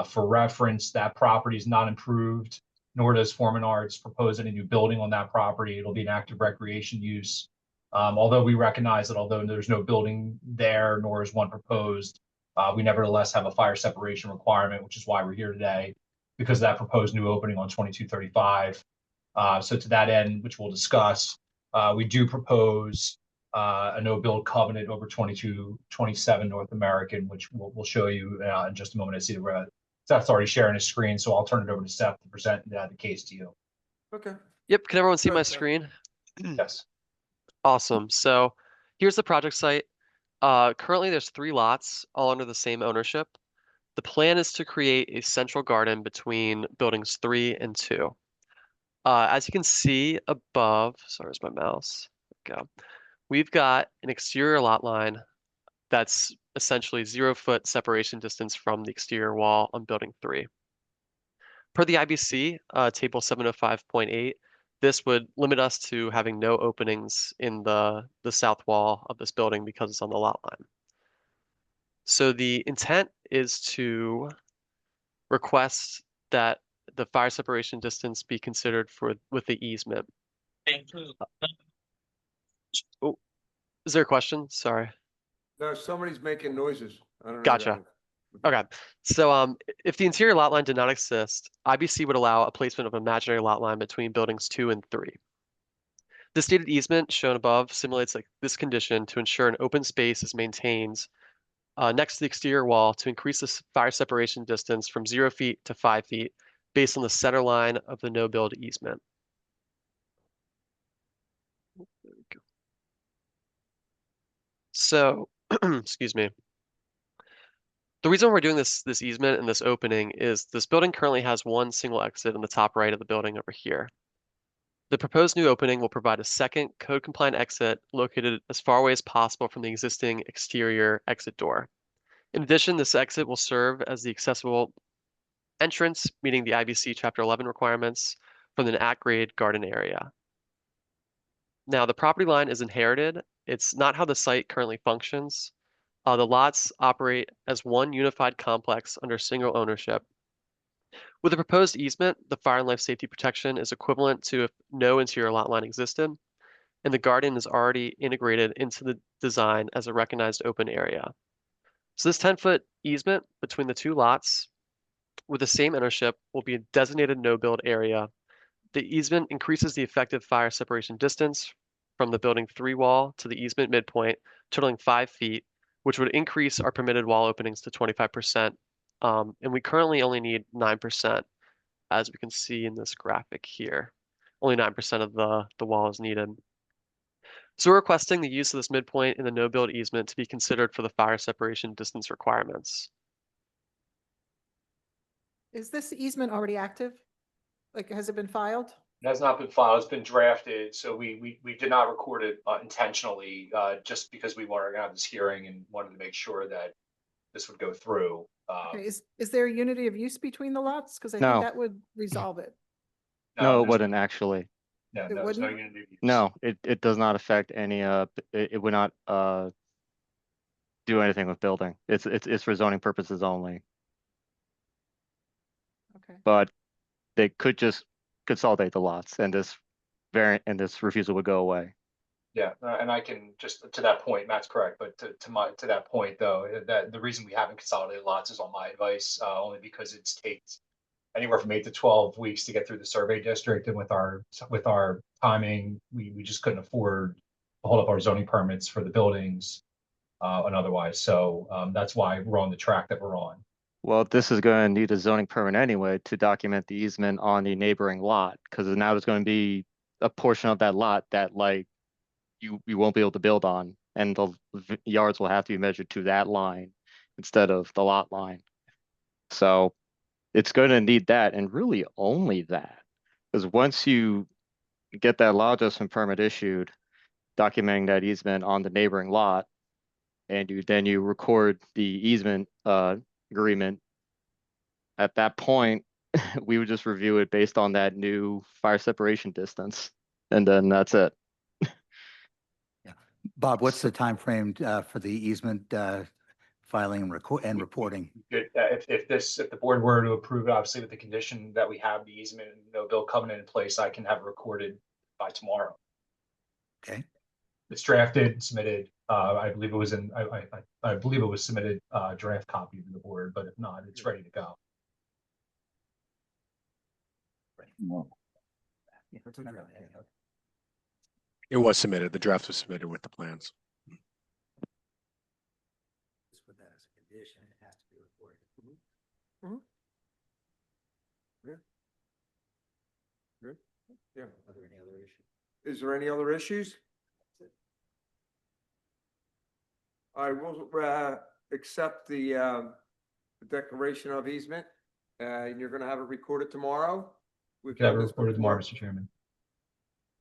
For reference, that property is not improved, nor does Foreman Arts propose any new building on that property. It'll be an active recreation use. Although we recognize that although there's no building there, nor is one proposed, we nevertheless have a fire separation requirement, which is why we're here today, because of that proposed new opening on 2235. So to that end, which we'll discuss, we do propose a no-build covenant over 2227 North American, which we'll show you in just a moment. I see Seth's already sharing his screen, so I'll turn it over to Seth to present the case to you. Okay. Yep, can everyone see my Good, Seth. screen? Yes. Awesome. So here's the project site. Currently there's 3 lots, all under the same ownership. The plan is to create a central garden between buildings 3 and 2. As you can see above, sorry, where's my mouse? There we go. We've got an exterior lot line that's essentially 0-foot separation distance from the exterior wall on building 3. Per the IBC, table 705.8, this would limit us to having no openings in the south wall of this building because it's on the lot line. So the intent is to request that the fire separation distance be considered with the easement. Oh, is there a question? Sorry. No, somebody's making noises. I don't know. Gotcha. Okay, so if the interior lot line did not exist, IBC would allow a placement of an imaginary lot line between buildings 2 and 3. The stated easement shown above simulates this condition to ensure an open space is maintained next to the exterior wall to increase the fire separation distance from 0 feet to 5 feet based on the center line of the no-build easement. There we go. So, excuse me. The reason we're doing this easement and this opening is this building currently has one single exit in the top right of the building over here. The proposed new opening will provide a second code-compliant exit located as far away as possible from the existing exterior exit door. In addition, this exit will serve as the accessible entrance, meeting the IBC Chapter 11 requirements from an at-grade garden area. Now, the property line is inherited. It's not how the site currently functions. The lots operate as one unified complex under single ownership. With the proposed easement, the fire and life safety protection is equivalent to if no interior lot line existed, and the garden is already integrated into the design as a recognized open area. So this 10-foot easement between the 2 lots with the same ownership will be a designated no-build area. The easement increases the effective fire separation distance from the building 3 wall to the easement midpoint, totaling 5 feet, which would increase our permitted wall openings to 25%. And we currently only need 9%, as we can see in this graphic here. Only 9% of the wall is needed. So we're requesting the use of this midpoint in the no-build easement to be considered for the fire separation distance requirements. Is this easement already active? Like, has it been filed? It has not been filed. It's been drafted. So we did not record it intentionally, just because we wanted to have this hearing and wanted to make sure that this would go through. Okay, is there a unity of use between the lots? Because I No. think that would resolve it. No, it there's- wouldn't actually. No, It no, there's no wouldn't? unit use. No, it does not affect any, it would not, do anything with building. It's for zoning purposes only, Okay. but they could just consolidate the lots and this variant, and this refusal would go away. Yeah, and I can just to that point, Matt's correct, but to that point though, that the reason we haven't consolidated lots is on my advice, only because it's takes anywhere from 8 to 12 weeks to get through the survey district, and with our timing, we just couldn't afford to hold up our zoning permits for the buildings and otherwise. So that's why we're on the track that we're on. Well, this is going to need a zoning permit anyway to document the easement on the neighboring lot, because now there's going to be a portion of that lot that like you won't be able to build on, and the yards will have to be measured to that line instead of the lot line. So it's going to need that, and really only that, because once you get that lot adjustment permit issued, documenting that easement on the neighboring lot, and you record the easement agreement, at that point, we would just review it based on that new fire separation distance, and then that's it. Bob, what's the timeframe for the easement filing and reporting? Good. If the board were to approve it, obviously with the condition that we have the easement and no bill covenant in place, I can have it recorded by tomorrow. Okay. It's drafted, submitted. I believe it was I believe it was submitted draft copy to the board, but if not, it's ready to go. It was submitted. The draft was submitted with the plans. Just put that as a condition, it has to be reported. Good. Yeah. Are there any other issues? Is there any other issues? I will accept the declaration of easement, and you're gonna have it recorded tomorrow? We can have it recorded tomorrow, Mr. Chairman.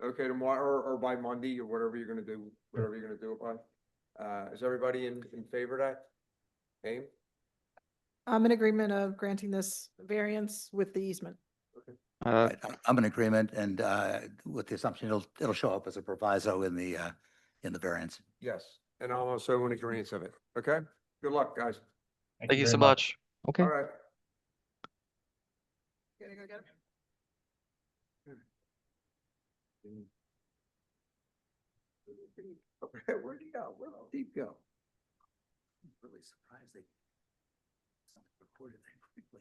Okay, tomorrow or by Monday or whatever you're gonna do, whatever you're gonna do it by. Is everybody in favor of that? Aim? I'm in agreement of granting this variance with the easement. Uh, Right, I'm in agreement, and with the assumption it'll show up as a proviso in the variance. Yes, and I'm also in agreement of it. Okay? Good luck, guys. Thank you very so much. Okay. All right. Gotta go get it. Where'd he go? Where'd Steve go? I'm really surprised they recorded that quickly.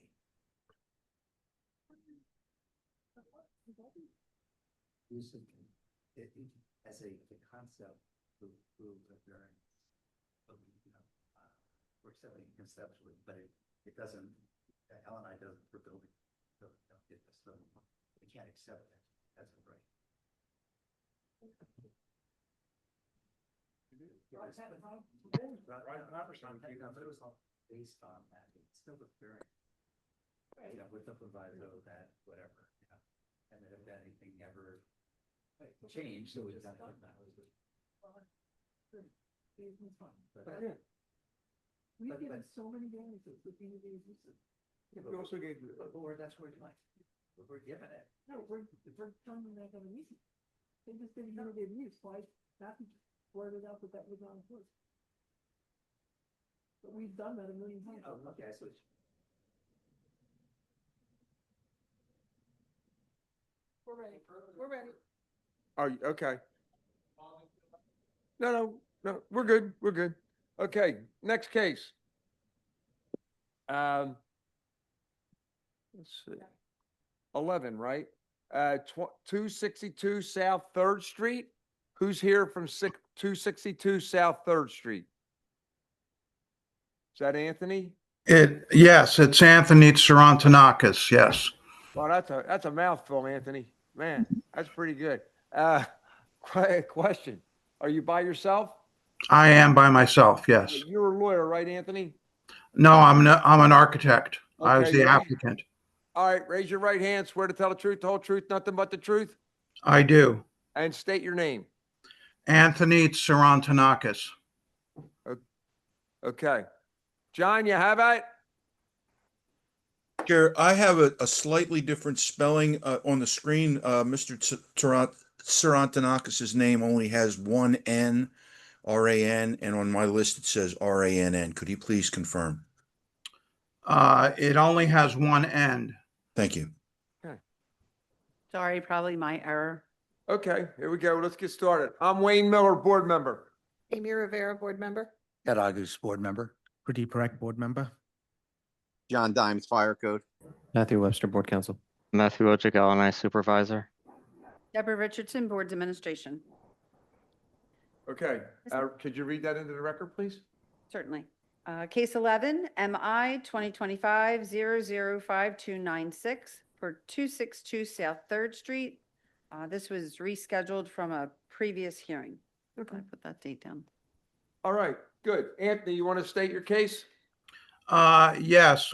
As a concept to prove that variance, we're selling conceptually, but it doesn't, L and I doesn't for building. So we can't accept that. That's right. But it was all based on that. It's still a variance. You know, with the proviso that whatever, you know, and then if anything ever changed, so it's not. We've given so many variances with these uses. We also gave. Or that's where you like, we're giving it. No, we're telling them they're gonna use it. They just didn't have it use, why, not blurted out that that was not enforced. But we've done that a million times. Oh, okay, so it's. We're ready, we're ready. Are you, okay. No, we're good, we're good. Okay, next case. Let's see. 11, right? 262 South Third Street. Who's here from 262 South Third Street? Is that Anthony? Yes, it's Anthony Sarantanakis, yes. Well, that's a mouthful, Anthony. Man, that's pretty good. Question. Are you by yourself? I am by myself, yes. You're a lawyer, right, Anthony? No, I'm an architect. I was Okay, the right. applicant. All right, raise your right hand, swear to tell the truth, the whole truth, nothing but the truth, I do. and state your name. Anthony Sarantanakis. Okay. John, you have it? Chair, I have a slightly different spelling on the screen. Mr. Sarantanakis's name only has one N, R-A-N, and on my list it says R-A-N-N. Could you please confirm? It only has one end. Thank you. Sorry, probably my error. Okay, here we go. Let's get started. I'm Wayne Miller, board member. Amy Rivera, board member. Ed August, board member. Pretty correct, board member. John Dimes, Fire Code. Matthew Webster, Board Counsel. Matthew Wojcik, LNI Supervisor. Deborah Richardson, Boards Administration. Okay, could you read that into the record, please? Certainly. Case 11, MI 2025-005296 for 262 South Third Street. This was rescheduled from a previous hearing. Okay. I put that date down. All right, good. Anthony, you want to state your case? Yes,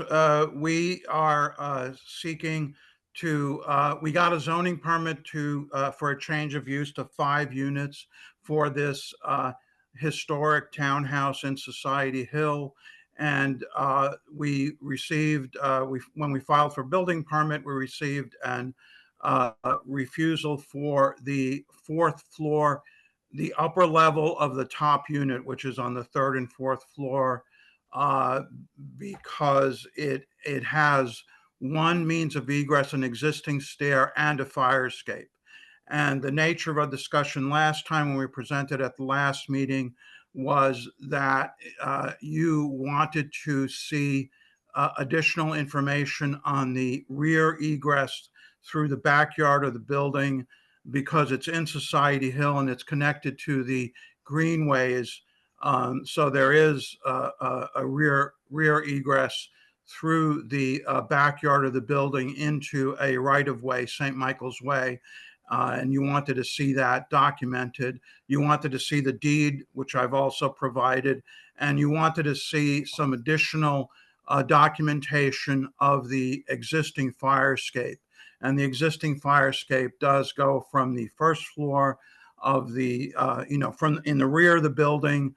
we are seeking to, we got a zoning permit to, for a change of use to 5 units for this historic townhouse in Society Hill. And we received, when we filed for building permit, we received an refusal for the 4th floor, the upper level of the top unit, which is on the 3rd and 4th floor, because it has one means of egress, an existing stair, and a fire escape. And the nature of our discussion last time when we presented at the last meeting was that you wanted to see additional information on the rear egress through the backyard of the building because it's in Society Hill and it's connected to the greenways. So there is a rear egress through the backyard of the building into a right-of-way, St. Michael's Way. And you wanted to see that documented. You wanted to see the deed, which I've also provided, and you wanted to see some additional documentation of the existing fire escape. And the existing fire escape does go from the 1st floor of the, from in the rear of the building,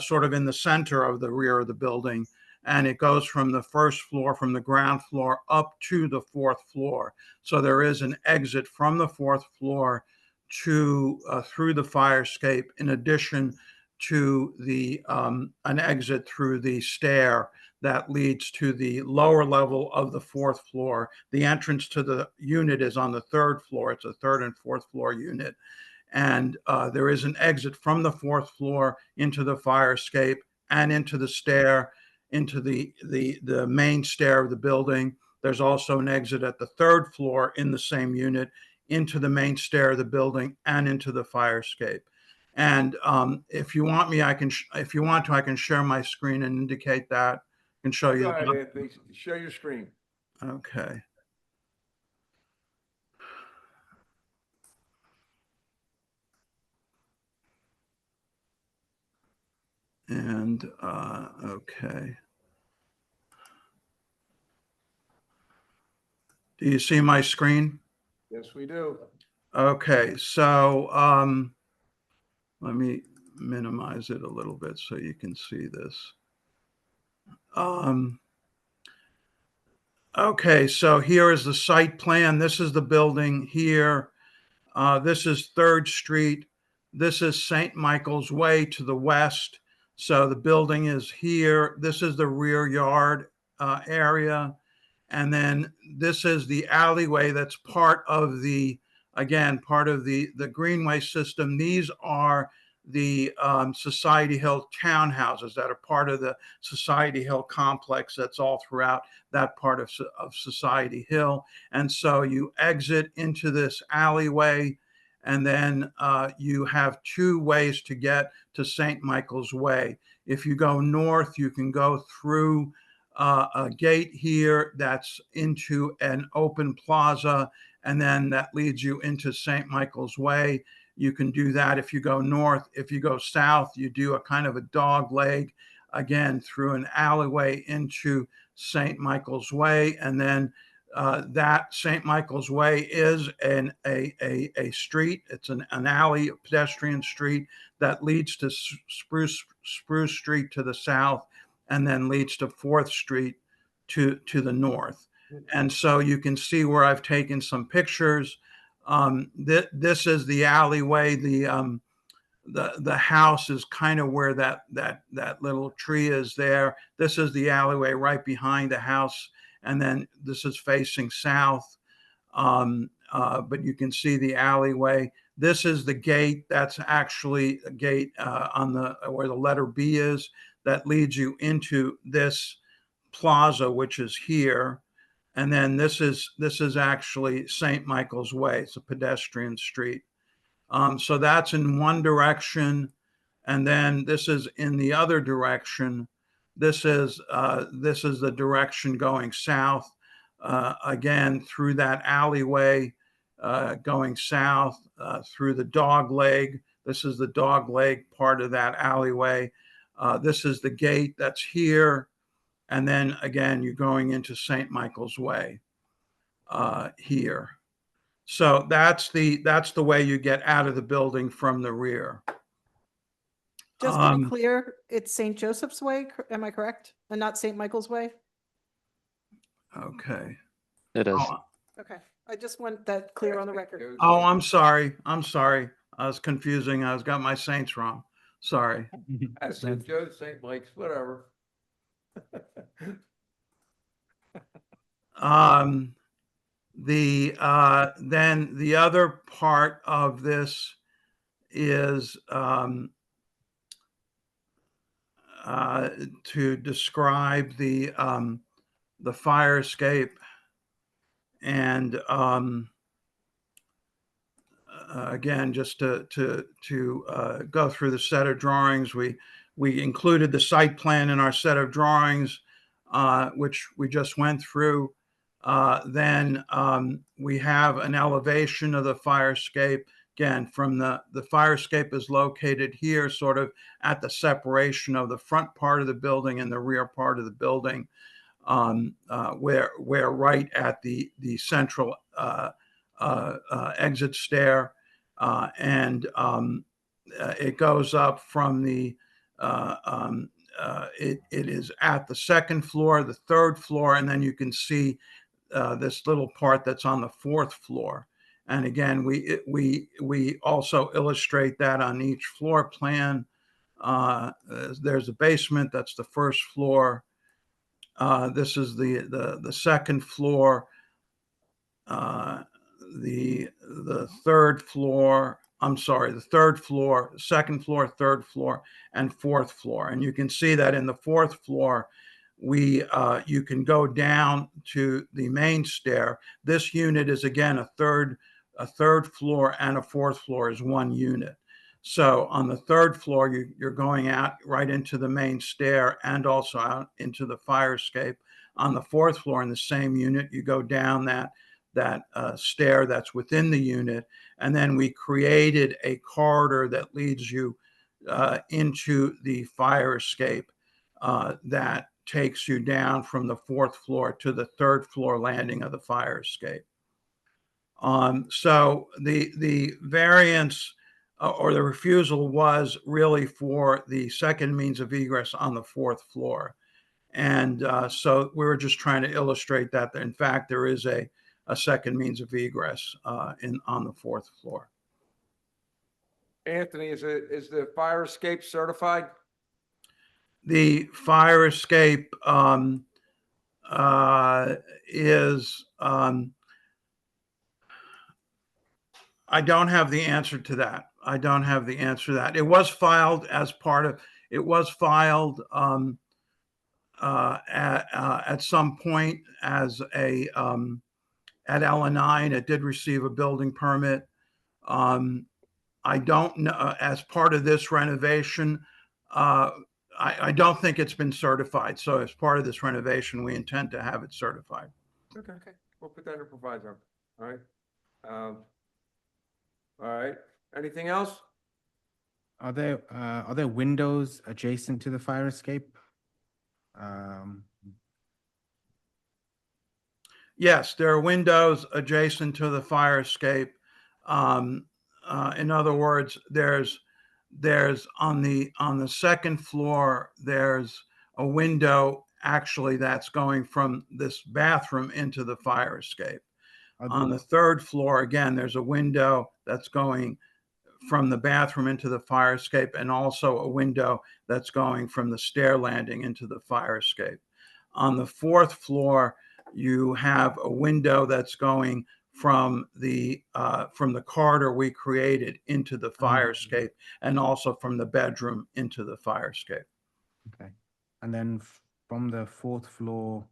sort of in the center of the rear of the building. And it goes from the 1st floor, from the ground floor up to the 4th floor. So there is an exit from the 4th floor to through the fire escape, in addition to the an exit through the stair that leads to the lower level of the 4th floor. The entrance to the unit is on the 3rd floor. It's a 3rd and 4th floor unit. And there is an exit from the 4th floor into the fire escape and into the stair, into the main stair of the building. There's also an exit at the 3rd floor in the same unit into the main stair of the building and into the fire escape. And if you want me, I can share my screen and indicate that. I can show you. Go ahead, Anthony. Share your screen. Okay. And, okay. Do you see my screen? Yes, we do. Okay, so let me minimize it a little bit so you can see this. Okay, so here is the site plan. This is the building here. This is 3rd Street. This is St. Michael's Way to the west. So the building is here. This is the rear yard area. And then this is the alleyway that's part of the, again, part of the greenway system. These are the Society Hill townhouses that are part of the Society Hill complex that's all throughout that part of Society Hill. And so you exit into this alleyway, and then you have 2 ways to get to St. Michael's Way. If you go north, you can go through a gate here that's into an open plaza, and then that leads you into St. Michael's Way. You can do that if you go north. If you go south, you do a kind of a dog leg, again, through an alleyway into St. Michael's Way. And then that St. Michael's Way is a street. It's an alley, a pedestrian street that leads to Spruce Street to the south, and then leads to 4th Street to the north. And so you can see where I've taken some pictures. This is the alleyway. The house is kind of where that little tree is there. This is the alleyway right behind the house, and then this is facing south. But you can see the alleyway. This is the gate. That's actually a gate on the where the letter B is that leads you into this plaza, which is here. And then this is actually St. Michael's Way. It's a pedestrian street. So that's in one direction, and then this is in the other direction. This is the direction going south. Again, through that alleyway, going south through the dog leg. This is the dog leg part of that alleyway. This is the gate that's here. And then again, you're going into St. Michael's Way here. So that's the way you get out of the building from the rear. Just to be clear, it's St. Joseph's Way, am I correct? And not St. Michael's Way? Okay. It is. Okay, I just want that clear on the record. Oh, I'm sorry. I was confusing. I was got my saints wrong. Sorry. That's St. Joe, St. Mike's, whatever. Then the other part of this is to describe the fire escape, and again, just to go through the set of drawings, we included the site plan in our set of drawings, which we just went through. Then we have an elevation of the fire escape. Again, from the fire escape is located here, sort of at the separation of the front part of the building and the rear part of the building, where right at the central exit stair, and it goes up from the it is at the second floor, the third floor, and then you can see this little part that's on the fourth floor. And again, we also illustrate that on each floor plan. There's a basement, that's the first floor. This is the second floor, the third floor. I'm sorry, the third floor, second floor, third floor, and fourth floor. And you can see that in the fourth floor, you can go down to the main stair. This unit is again a third floor, and a fourth floor is one unit. So on the third floor, you're going out right into the main stair and also out into the fire escape. On the fourth floor, in the same unit, you go down that stair that's within the unit, and then we created a corridor that leads you into the fire escape that takes you down from the fourth floor to the third floor landing of the fire escape. So the variance or the refusal was really for the second means of egress on the fourth floor. And so we were just trying to illustrate that in fact there is a second means of egress on the fourth floor. Anthony, is the fire escape certified? The fire escape is, I don't have the answer to that. I don't have the answer to that. It was filed as part of, it was filed at some point as a, at LN9. It did receive a building permit. I don't know, as part of this renovation, I don't think it's been certified. So as part of this renovation, we intend to have it certified. Okay. We'll put that in a proviso. All right. All right. Anything else? Are there windows adjacent to the fire escape? Yes, there are windows adjacent to the fire escape. In other words, there's on the second floor, there's a window actually that's going from this bathroom into the fire escape. Are On the third floor, again, there's a window that's going from the bathroom into the fire escape, and also a window that's going from the stair landing into the fire escape. On the fourth floor, you have a window that's going from the corridor we created into the fire escape, and also from the bedroom into the fire escape. Okay. And then from the fourth floor,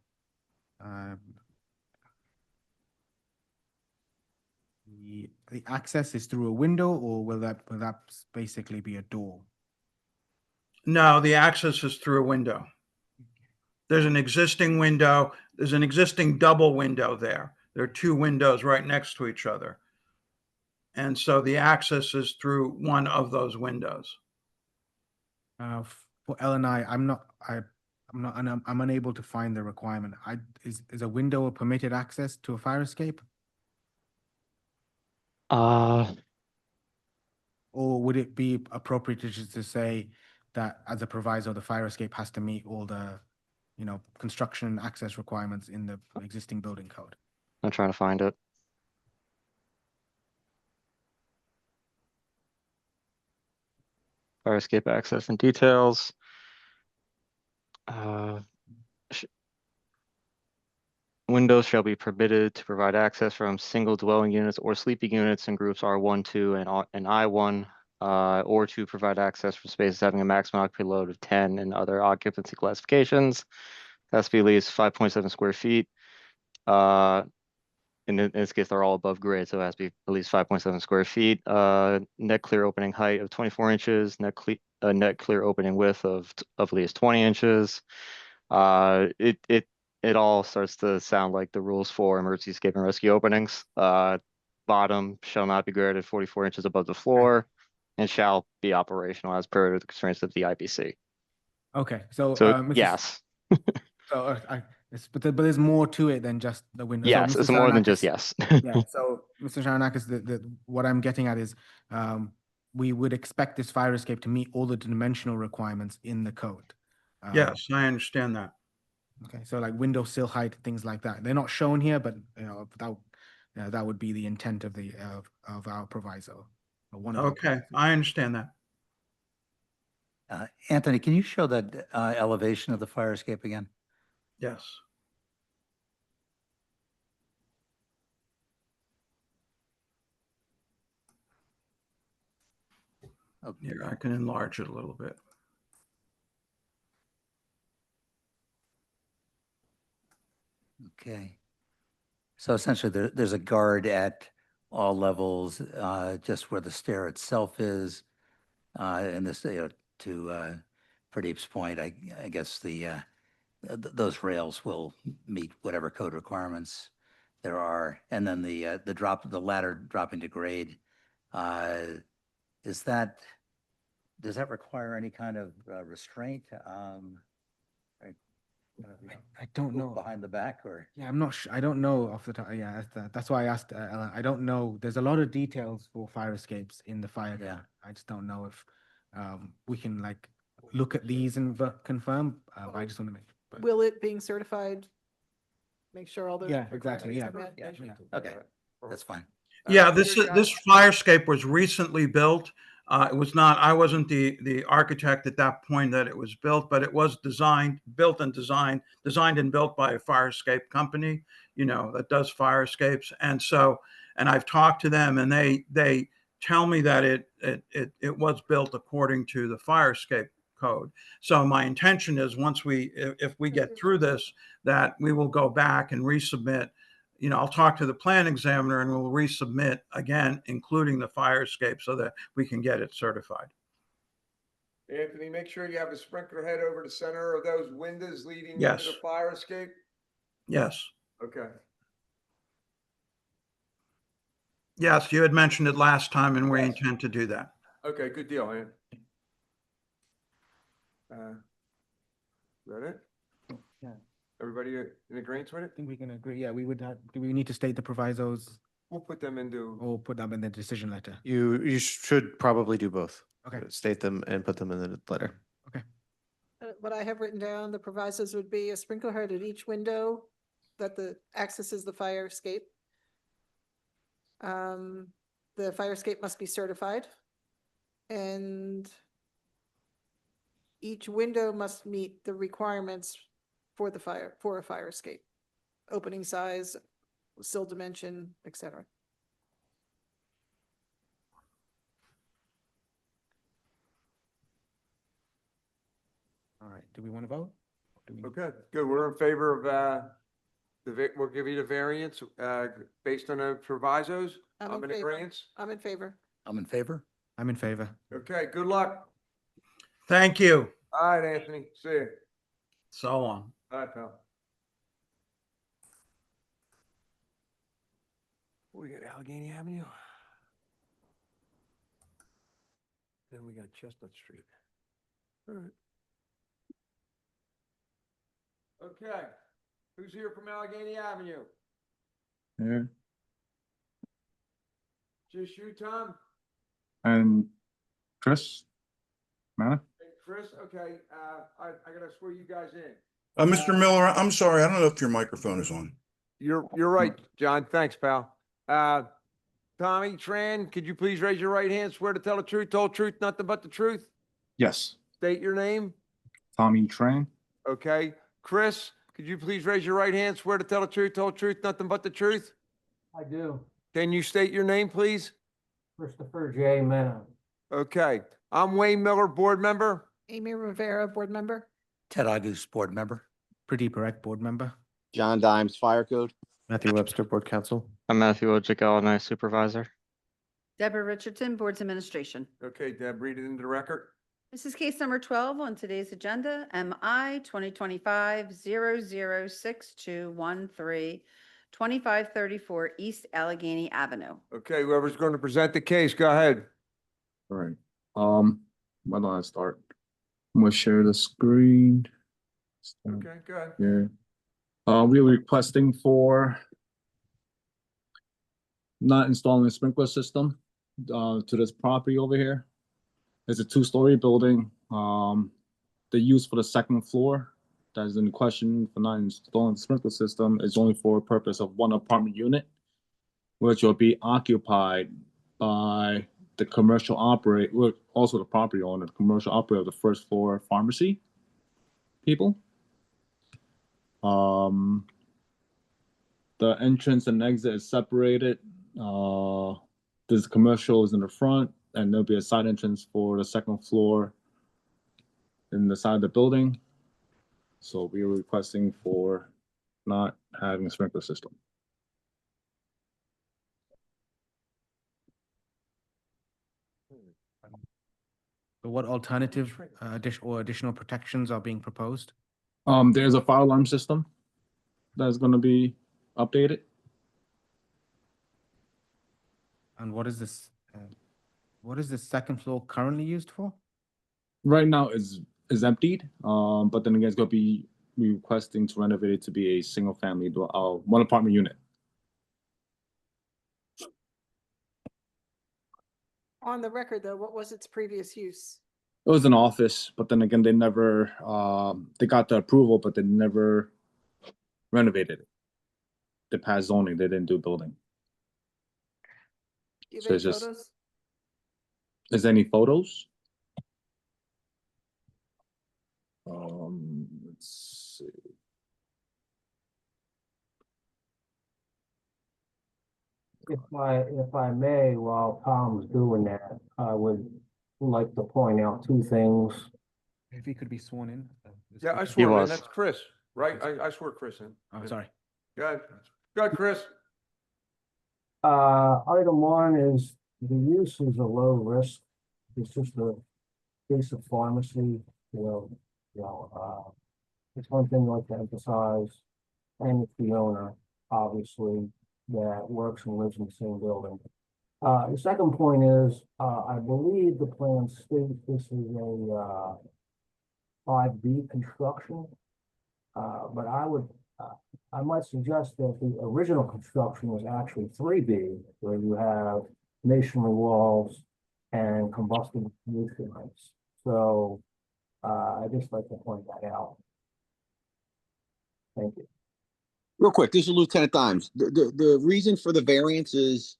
the access is through a window, or will that basically be a door? No, the access is through a window. There's an existing window. There's an existing double window there. There are two windows right next to each other. And so the access is through one of those windows. For L and I'm unable to find the requirement. Is a window a permitted access to a fire escape? Or would it be appropriate to just to say that as a proviso, the fire escape has to meet all the, construction and access requirements in the existing building code? I'm trying to find it. Fire escape access and details. Windows shall be permitted to provide access from single dwelling units or sleeping units in groups R1, 2, and I1, or to provide access for spaces having a maximum occupancy load of 10 and other occupancy classifications. Has to be at least 5.7 square feet. In this case, they're all above grade, so it has to be at least 5.7 square feet. Net clear opening height of 24 inches. Net clear opening width of at least 20 inches. It all starts to sound like the rules for emergency escape and rescue openings. Bottom shall not be greater than 44 inches above the floor and shall be operational as per the constraints of the IBC. Okay, so yes. So but there's more to it than just the window. Yes, so it's more than just yes. Yeah. So Mr. Sharonakis, what I'm getting at is we would expect this fire escape to meet all the dimensional requirements in the code. Yes, I understand that. Okay, so like window sill height, things like that. They're not shown here, but that would be the intent of the of our proviso. Okay, I understand that. Anthony, can you show that elevation of the fire escape again? Yes. Okay. Here, I can enlarge it a little bit. Okay. So essentially, there's a guard at all levels, just where the stair itself is. And this, to Pradeep's point, I guess those rails will meet whatever code requirements there are. And then the ladder dropping to grade, does that require any kind of restraint? I don't know. Behind the back, or? Yeah, I'm not sure. I don't know off the top. Yeah, that's why I asked Ellen. I don't know. There's a lot of details for fire escapes in the fire code. I just don't know if we can like look at these and confirm. I just want to make. Will it being certified make sure all the? Yeah, exactly. Yeah. Okay, that's fine. Yeah, this fire escape was recently built. It was not, I wasn't the architect at that point that it was built, but it was designed and built by a fire escape company, that does fire escapes. And so, and I've talked to them, and they tell me that it was built according to the fire escape code. So my intention is if we get through this, that we will go back and resubmit. I'll talk to the plan examiner and we'll resubmit again, including the fire escape, so that we can get it certified. Anthony, make sure you have a sprinkler head over the center of those windows leading Yes. into the fire escape. Yes. Okay. Yes, you had mentioned it last time, and we intend to do that. Okay, good deal, man. Is that it? Yeah. Everybody in agreement with it? I think we can agree. Yeah, we would have. Do we need to state the provisos We'll put them into. or put them in the decision letter? You should probably do both. Okay. State them and put them in the letter. what I have written down, the provisos would be a sprinkler head at each window that accesses the fire escape. The fire escape must be certified. And each window must meet the requirements for a fire escape. Opening size, sill dimension, etc. All right, do we want to vote? Okay, good. We're in favor of, we'll give you the variance, based on the provisos. I'm in agreement. I'm in favor. I'm in favor. I'm in favor. Okay, good luck. Thank you. All right, Anthony. See you. So long. All right, pal. We got Allegheny Avenue. Then we got Chestnut Street. All right. Okay, who's here from Allegheny Avenue? Here. Just you, Tom? And Chris? Manna? Hey, Chris, okay, I gotta swear you guys in. Mr. Miller, I'm sorry. I don't know if your microphone is on. You're right, John. Thanks, pal. Tommy Tran, could you please raise your right hand, swear to tell the truth, whole truth, nothing but the truth? Yes. State your name. Tommy Tran? Okay. Chris, could you please raise your right hand, swear to tell the truth, whole truth, nothing but the truth? I do. Can you state your name, please? Christopher J. Manna. Okay. I'm Wayne Miller, board member. Amy Rivera, board member. Ted August, board member. Pradeep Parekh, board member. John Dimes, Fire Code. Matthew Webster, Board Counsel. I'm Matthew Ojigal, and I supervisor. Deborah Richardson, Boards Administration. Okay, Deb, read it into the record. This is case number 12 on today's agenda, MI 2025-006213, 2534 East Allegheny Avenue. Okay, whoever's going to present the case, go ahead. All right. Why don't I start? I'm gonna share the screen. Okay, go ahead. Yeah. We were requesting for not installing a sprinkler system to this property over here. It's a two-story building. The use for the second floor that is in question for not installing the sprinkler system is only for a purpose of one apartment unit, which will be occupied by the commercial operator, well, also the property owner, the commercial operator of the first floor pharmacy people. The entrance and exit is separated. This commercial is in the front, and there'll be a side entrance for the second floor in the side of the building. So we are requesting for not having a sprinkler system. So what alternative additional protections are being proposed? There's a fire alarm system that's going to be updated. And what is this? What is the second floor currently used for? Right now is emptied, but then again, it's going to be requesting to renovate it to be a single family, one apartment unit. On the record, though, what was its previous use? It was an office, but then again, they never, they got the approval, but they never renovated it. They passed zoning, they didn't do building. Do you So have it's any just- photos? Is there any photos? Let's see. If I may, while Tom's doing that, I would like to point out two things. If he could be sworn in. Yeah, I He swear, man, was. that's Chris, right? I swear Chris in. Oh, sorry. Go ahead. Go ahead, Chris. Item one is the use is a low risk. It's just a case of pharmacy, it's one thing I'd like to emphasize. And it's the owner, obviously, that works and lives in the same building. The second point is, I believe the plan states this is a 5B construction. But I might suggest that the original construction was actually 3B, where you have masonry walls and combustible pollution rates. So I'd just like to point that out. Thank you. Real quick, this is Lieutenant Dimes. The reason for the variance is,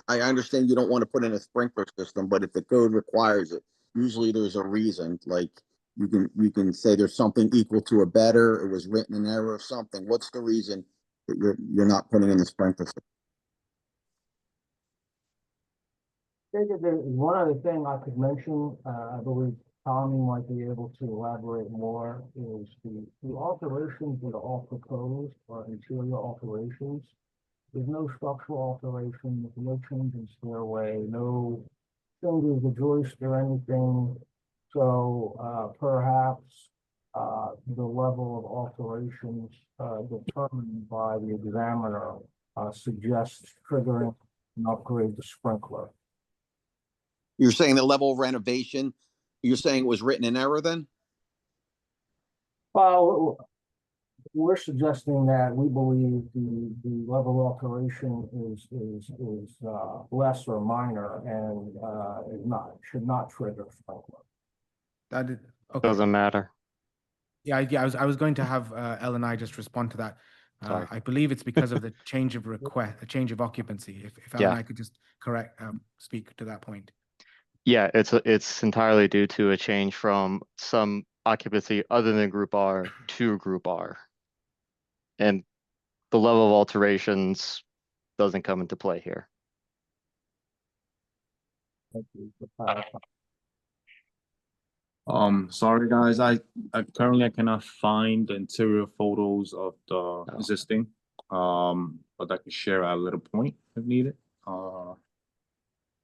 I understand you don't want to put in a sprinkler system, but if the code requires it, usually there's a reason, like you can say there's something equal to a better, it was written in error or something. What's the reason that you're not putting in the sprinkler system? There's one other thing I could mention, I believe Tommy might be able to elaborate more, is the alterations that are all proposed are interior alterations. There's no structural alteration, there's no change in stairway, no changes to joist or anything. So, perhaps, the level of alterations, determined by the examiner, suggests triggering an upgrade to sprinkler. You're saying the level of renovation, you're saying it was written in error then? Well, we're suggesting that we believe the level of alteration is less or minor and should not trigger sprinkler. That is, okay. Doesn't matter. Yeah, I was going to have Elle and I just respond to that. Sorry. I believe it's because of the change of request, a change of occupancy. If Elle Yeah. and I could just speak to that point. Yeah, it's entirely due to a change from some occupancy other than Group R to Group R. And the level of alterations doesn't come into play here. Thank you for clarifying. Sorry guys, I currently I cannot find the interior photos of the existing. But I can share at a later point if needed.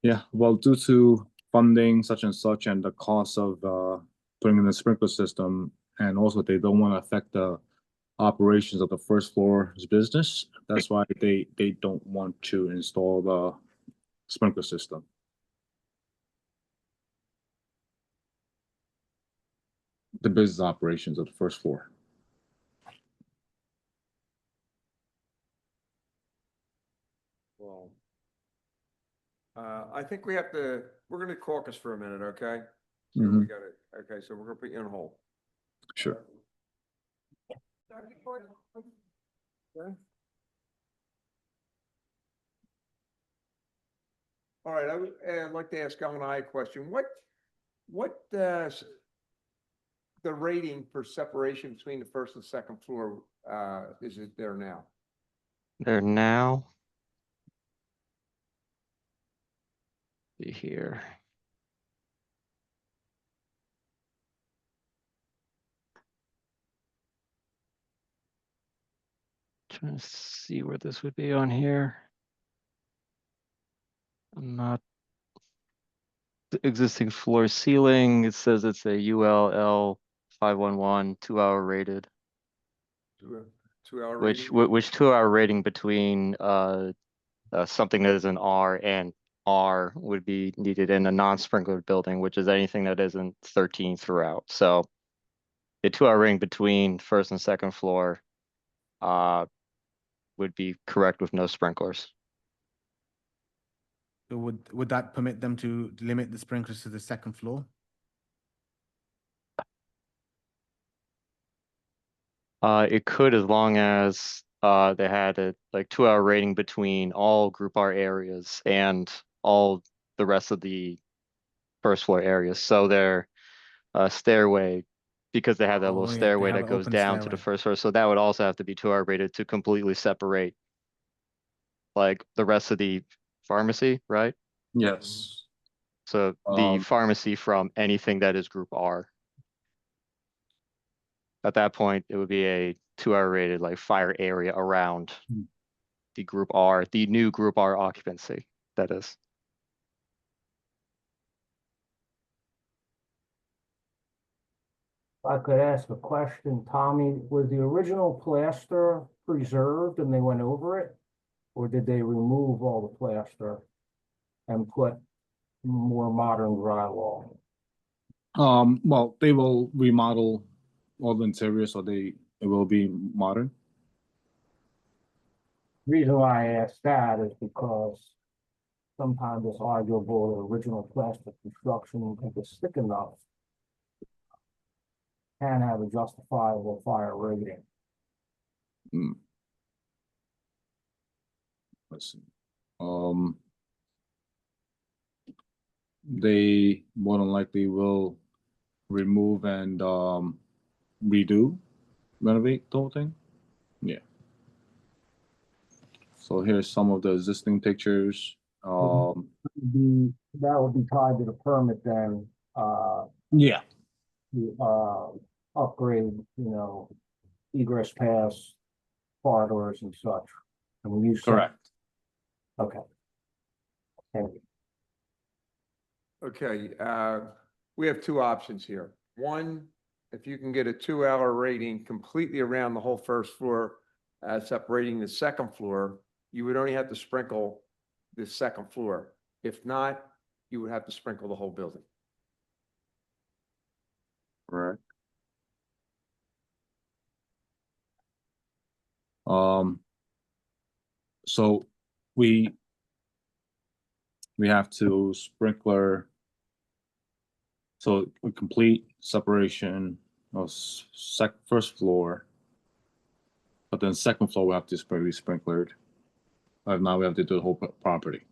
Yeah, well, due to funding such and such and the cost of putting in the sprinkler system, and also they don't want to affect the operations of the first floor's business. That's why they don't want to install the sprinkler system. The business operations of the first floor. Well, I think we're gonna caucus for a minute, okay? So we Mhm. gotta, okay, so we're gonna put you on hold. Sure. Okay. All right, I'd like to ask Ellen I a question. What the rating for separation between the first and second floor, is it there now? There now. See here. Trying to see where this would be on here. I'm not. The existing floor ceiling, it says it's a ULL 511 2-hour rated, 2 hour which rating? which 2-hour rating between something that is an R and R would be needed in a non-sprinklered building, which is anything that isn't 13 throughout. So a 2-hour rating between first and second floor would be correct with no sprinklers. So would that permit them to limit the sprinklers to the second floor? It could, as long as they had a like 2-hour rating between all Group R areas and all the rest of the first floor areas. So their stairway, because they have that little Oh, yeah, they stairway have that an goes open down to the stairway. first floor. So that would also have to be 2-hour rated to completely separate like the rest of the pharmacy, right? Yes. So the Um, pharmacy from anything that is Group R. At that point, it would be a 2-hour rated like fire area around the Group R, the new Group R occupancy, that is. If I could ask a question, Tommy, was the original plaster preserved and they went over it? Or did they remove all the plaster and put more modern drywall? Well, they will remodel all the interior, so it will be modern. Reason why I ask that is because sometimes it's arguable that original plastic construction is thick enough can have a justifiable fire rating. Hmm. Let's see. They more than likely will remove and renovate the whole thing. Yeah. So here's some of the existing pictures. That would be tied to the permit then, Yeah. to, upgrade, egress pass corridors and such. I mean, you said. Correct. Okay. Thank you. Okay, we have two options here. One, if you can get a 2-hour rating completely around the whole first floor, separating the second floor, you would only have to sprinkle the second floor. If not, you would have to sprinkle the whole building. Right. So we have to sprinkler. So a complete separation of first floor, but then second floor we have to be sprinklered. Now we have to do the whole property.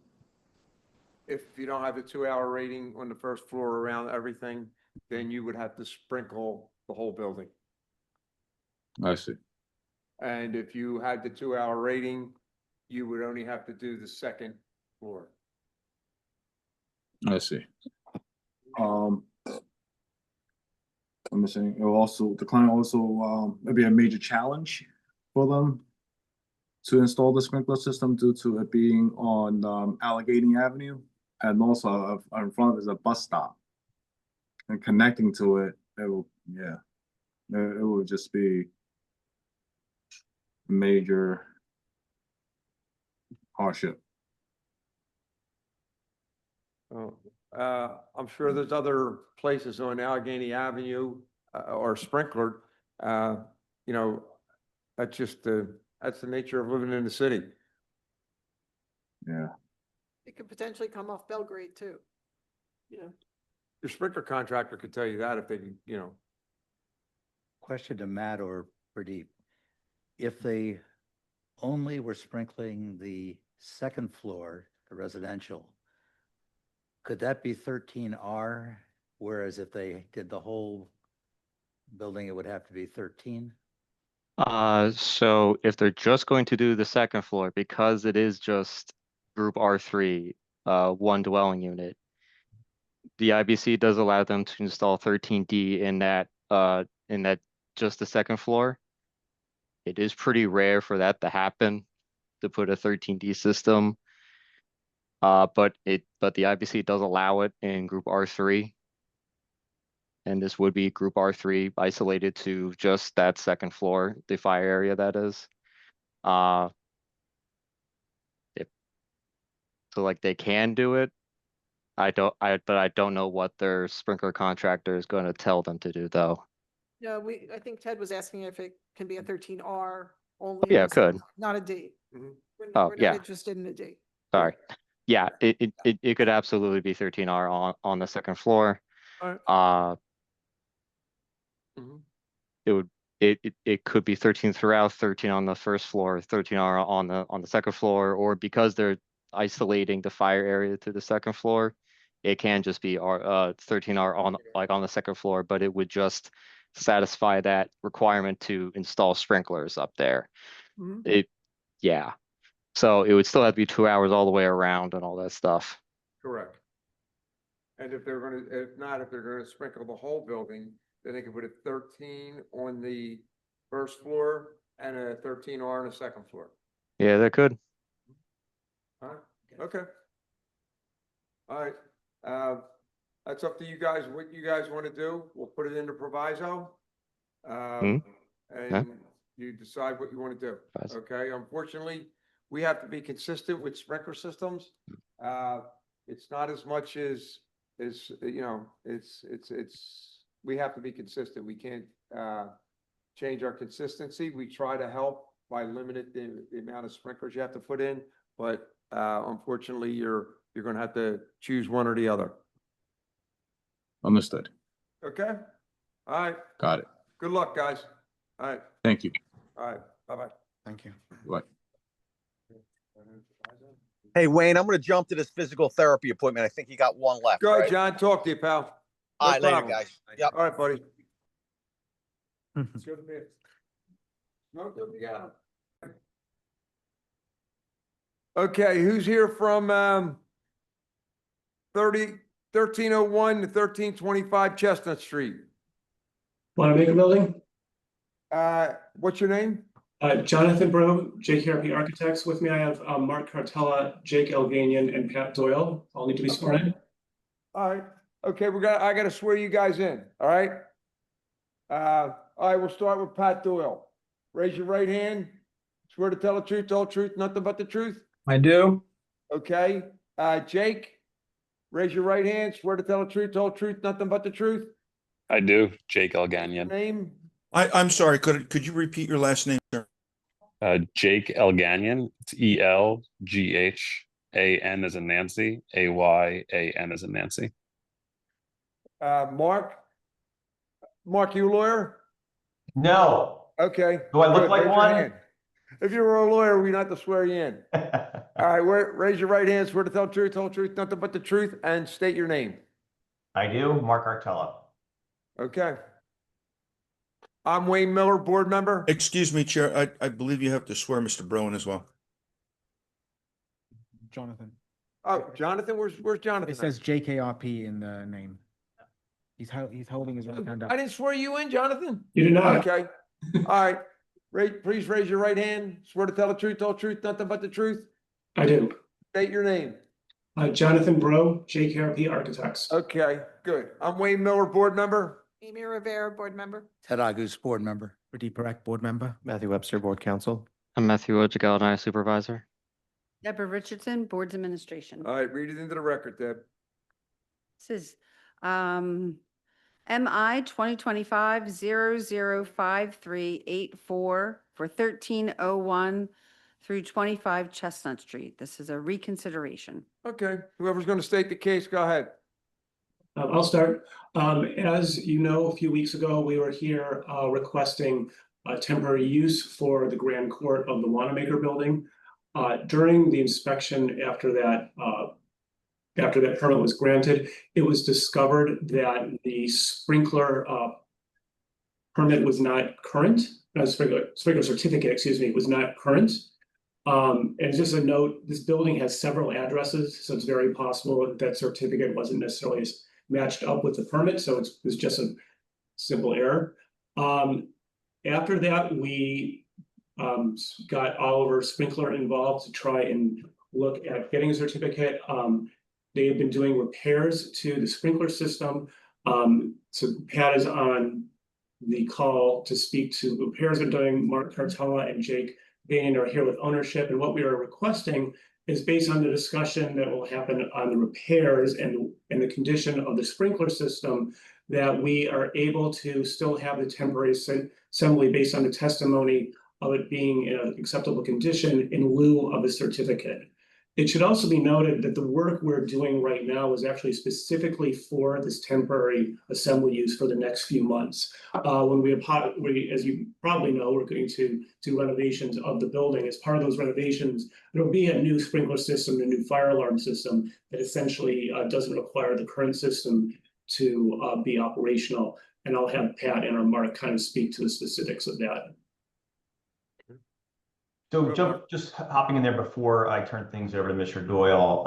If you don't have a 2-hour rating on the first floor around everything, then you would have to sprinkle the whole building. I see. And if you had the 2-hour rating, you would only have to do the second floor. I see. I'm missing. It will also, the client also, maybe a major challenge for them to install the sprinkler system due to it being on Allegheny Avenue, and also in front is a bus stop. And connecting to it, it will just be major hardship. Oh, I'm sure there's other places on Allegheny Avenue or sprinklered. That's just that's the nature of living in the city. Yeah. It could potentially come off Belgrade too. Your sprinkler contractor could tell you that if they, Question to Matt or Pradeep. If they only were sprinkling the second floor, the residential, could that be 13R? Whereas if they did the whole building, it would have to be 13? So if they're just going to do the second floor, because it is just group R3, one dwelling unit, the IBC does allow them to install 13D in that just the second floor. It is pretty rare for that to happen, to put a 13D system. But the IBC does allow it in group R3. And this would be group R3 isolated to just that second floor, the fire area that is. So like they can do it. But I don't know what their sprinkler contractor is going to tell them to do though. No, I think Ted was asking if it can be a 13R only. Yeah, on it the second could. floor, not a D. Mhm. Oh, We're yeah. not interested in a D. Sorry. Yeah, it could absolutely be 13R on the second floor. All right. Mhm. It could be 13 throughout, 13 on the first floor, 13R on the second floor, or because they're isolating the fire area to the second floor, it can just be 13R on the second floor, but it would just satisfy that requirement to install sprinklers up there. Mhm. Yeah. So it would still have to be 2 hours all the way around and all that stuff. Correct. And if they're gonna sprinkle the whole building, then they could put a 13 on the first floor and a 13R on the second floor. Yeah, that could. All right, okay. All right, that's up to you guys, what you guys want to do. We'll put it into proviso. And you decide what you want to do, okay? Unfortunately, we have to be consistent with sprinkler systems. It's not as much as, we have to be consistent. We can't, change our consistency. We try to help by limiting the amount of sprinklers you have to put in, but, unfortunately, you're going to have to choose one or the other. Understood. Okay? All right. Got it. Good luck, guys. All right, Thank you. all right, bye-bye. Thank you. Right. Hey, Wayne, I'm gonna jump to this physical therapy appointment. I think you got one left, Go ahead, right? John, talk to you, pal. All No right, later, problem. guys. Yep. All right, buddy. Let's go to bed. Smoke them together. Okay, who's here from 1301 to 1325 Chestnut Street? Wanamaker Building, What's your name? Jonathan Bro, JKRP Architects. With me, I have Mark Cartella, Jake Elganian, and Pat Doyle. All need to be sworn in. All right, okay, I gotta swear you guys in, all right? All right, we'll start with Pat Doyle. Raise your right hand. Swear to tell the truth, the whole truth, nothing but the truth. I do. Okay, Jake, raise your right hand. Swear to tell the truth, the whole truth, nothing but the truth. I do. Jake Elganian. Name? I'm sorry, could you repeat your last name, sir? Jake Elganian. It's ELGHAN as in Nancy, AYAN as in Nancy. Mark? Mark, you a lawyer? No. Okay. Do I look good. like Raise your one? hand. If you were a lawyer, we not to swear you in. All right, raise your right hand, swear to tell the truth, whole truth, nothing but the truth, and state your name. I do. Mark Artella. Okay. I'm Wayne Miller, board member. Excuse me, Chair, I believe you have to swear Mr. Brown as well. Jonathan. Oh, Jonathan, where's Jonathan? It says JKRP in the name. He's holding his right hand up. I didn't swear you in, Jonathan. You did not. Okay. All right. Please raise your right hand. Swear to tell the truth, the whole truth, nothing but the truth. I do. State your name. Jonathan Bro, JKRP Architects. Okay, good. I'm Wayne Miller, board member. Amy Rivera, board member. Ted Agus, board member. Pradeep Parekh, board member. Matthew Webster, Board Counsel. I'm Matthew Ojigal, Supervisor. Deborah Richardson, Boards Administration. All right, read it into the record, Deb. This is MI 2025-005384 for 1301 through 25 Chestnut Street. This is a reconsideration. Okay, whoever's going to state the case, go ahead. I'll start. As you know, a few weeks ago, we were here requesting temporary use for the Grand Court of the Wanamaker Building. During the inspection after that permit was granted, it was discovered that the sprinkler permit was not current. Sprinkler certificate, excuse me, was not current. And just a note, this building has several addresses, so it's very possible that that certificate wasn't necessarily matched up with the permit, so it was just a simple error. After that, we got Oliver Sprinkler involved to try and look at getting a certificate. They have been doing repairs to the sprinkler system. So Pat is on the call to speak to the repairs they're doing. Mark Cartella and Jake Bain are here with ownership. And what we are requesting is based on the discussion that will happen on the repairs and the condition of the sprinkler system, that we are able to still have the temporary assembly based on the testimony of it being in an acceptable condition in lieu of a certificate. It should also be noted that the work we're doing right now is actually specifically for this temporary assembly use for the next few months. When we, as you probably know, we're going to do renovations of the building. As part of those renovations, there will be a new sprinkler system, a new fire alarm system that essentially doesn't require the current system to be operational. And I'll have Pat and or Mark kind of speak to the specifics of that. So just hopping in there before I turn things over to Mr. Doyle,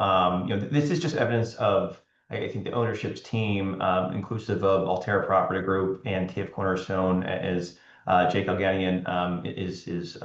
this is just evidence of, I think, the ownership's team, inclusive of Altera Property Group and TIF Cornerstone, as Jake Elganian is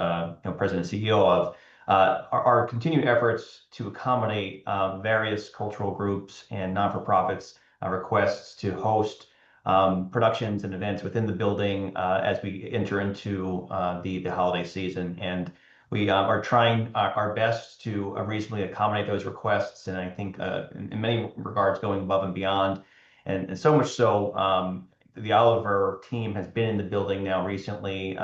president and CEO of, our continued efforts to accommodate various cultural groups and non-for-profits requests to host productions and events within the building as we enter into the holiday season. And we are trying our best to reasonably accommodate those requests, and I think in many regards going above and beyond. And so much so, the Oliver team has been in the building now recently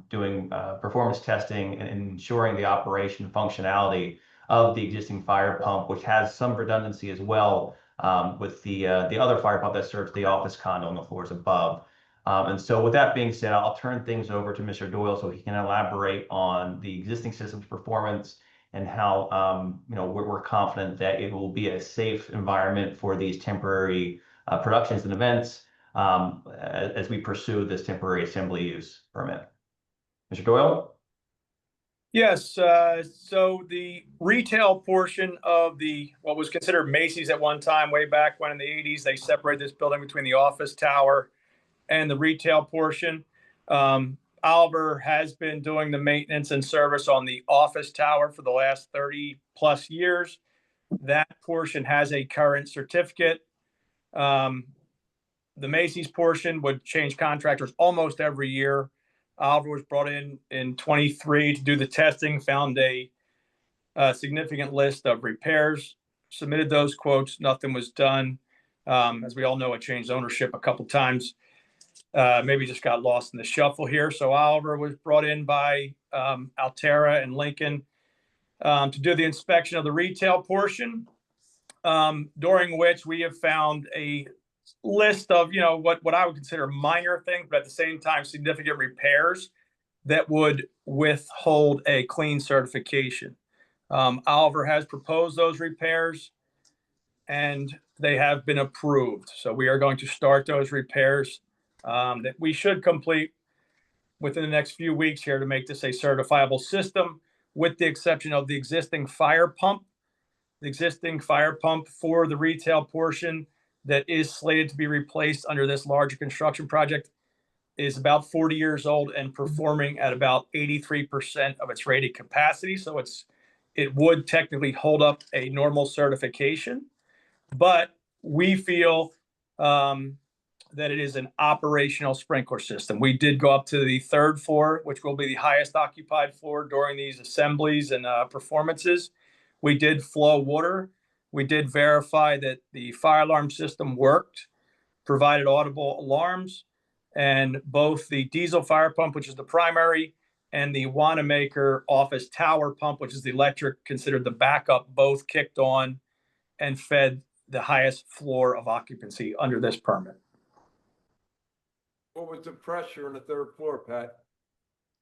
doing performance testing and ensuring the operation and functionality of the existing fire pump, which has some redundancy as well with the other fire pump that serves the office condo on the floors above. And so with that being said, I'll turn things over to Mr. Doyle so he can elaborate on the existing system's performance and how we're confident that it will be a safe environment for these temporary productions and events as we pursue this temporary assembly use permit. Mr. Doyle? Yes, so the retail portion of what was considered Macy's at one time, way back when in the 80s, they separated this building between the office tower and the retail portion. Oliver has been doing the maintenance and service on the office tower for the last 30 plus years. That portion has a current certificate. The Macy's portion would change contractors almost every year. Oliver was brought in 23 to do the testing, found a significant list of repairs, submitted those quotes, nothing was done. As we all know, it changed ownership a couple times. Maybe just got lost in the shuffle here. So Oliver was brought in by Altera and Lincoln to do the inspection of the retail portion, during which we have found a list of, what I would consider minor things, but at the same time, significant repairs that would withhold a clean certification. Oliver has proposed those repairs and they have been approved. So we are going to start those repairs that we should complete within the next few weeks here to make this a certifiable system, with the exception of the existing fire pump. The existing fire pump for the retail portion that is slated to be replaced under this larger construction project is about 40 years old and performing at about 83% of its rated capacity. So it would technically hold up a normal certification, but we feel that it is an operational sprinkler system. We did go up to the 3rd floor, which will be the highest occupied floor during these assemblies and performances. We did flow water. We did verify that the fire alarm system worked, provided audible alarms, and both the diesel fire pump, which is the primary, and the Wanamaker office tower pump, which is the electric, considered the backup, both kicked on and fed the highest floor of occupancy under this permit. What was the pressure on the 3rd floor, Pat?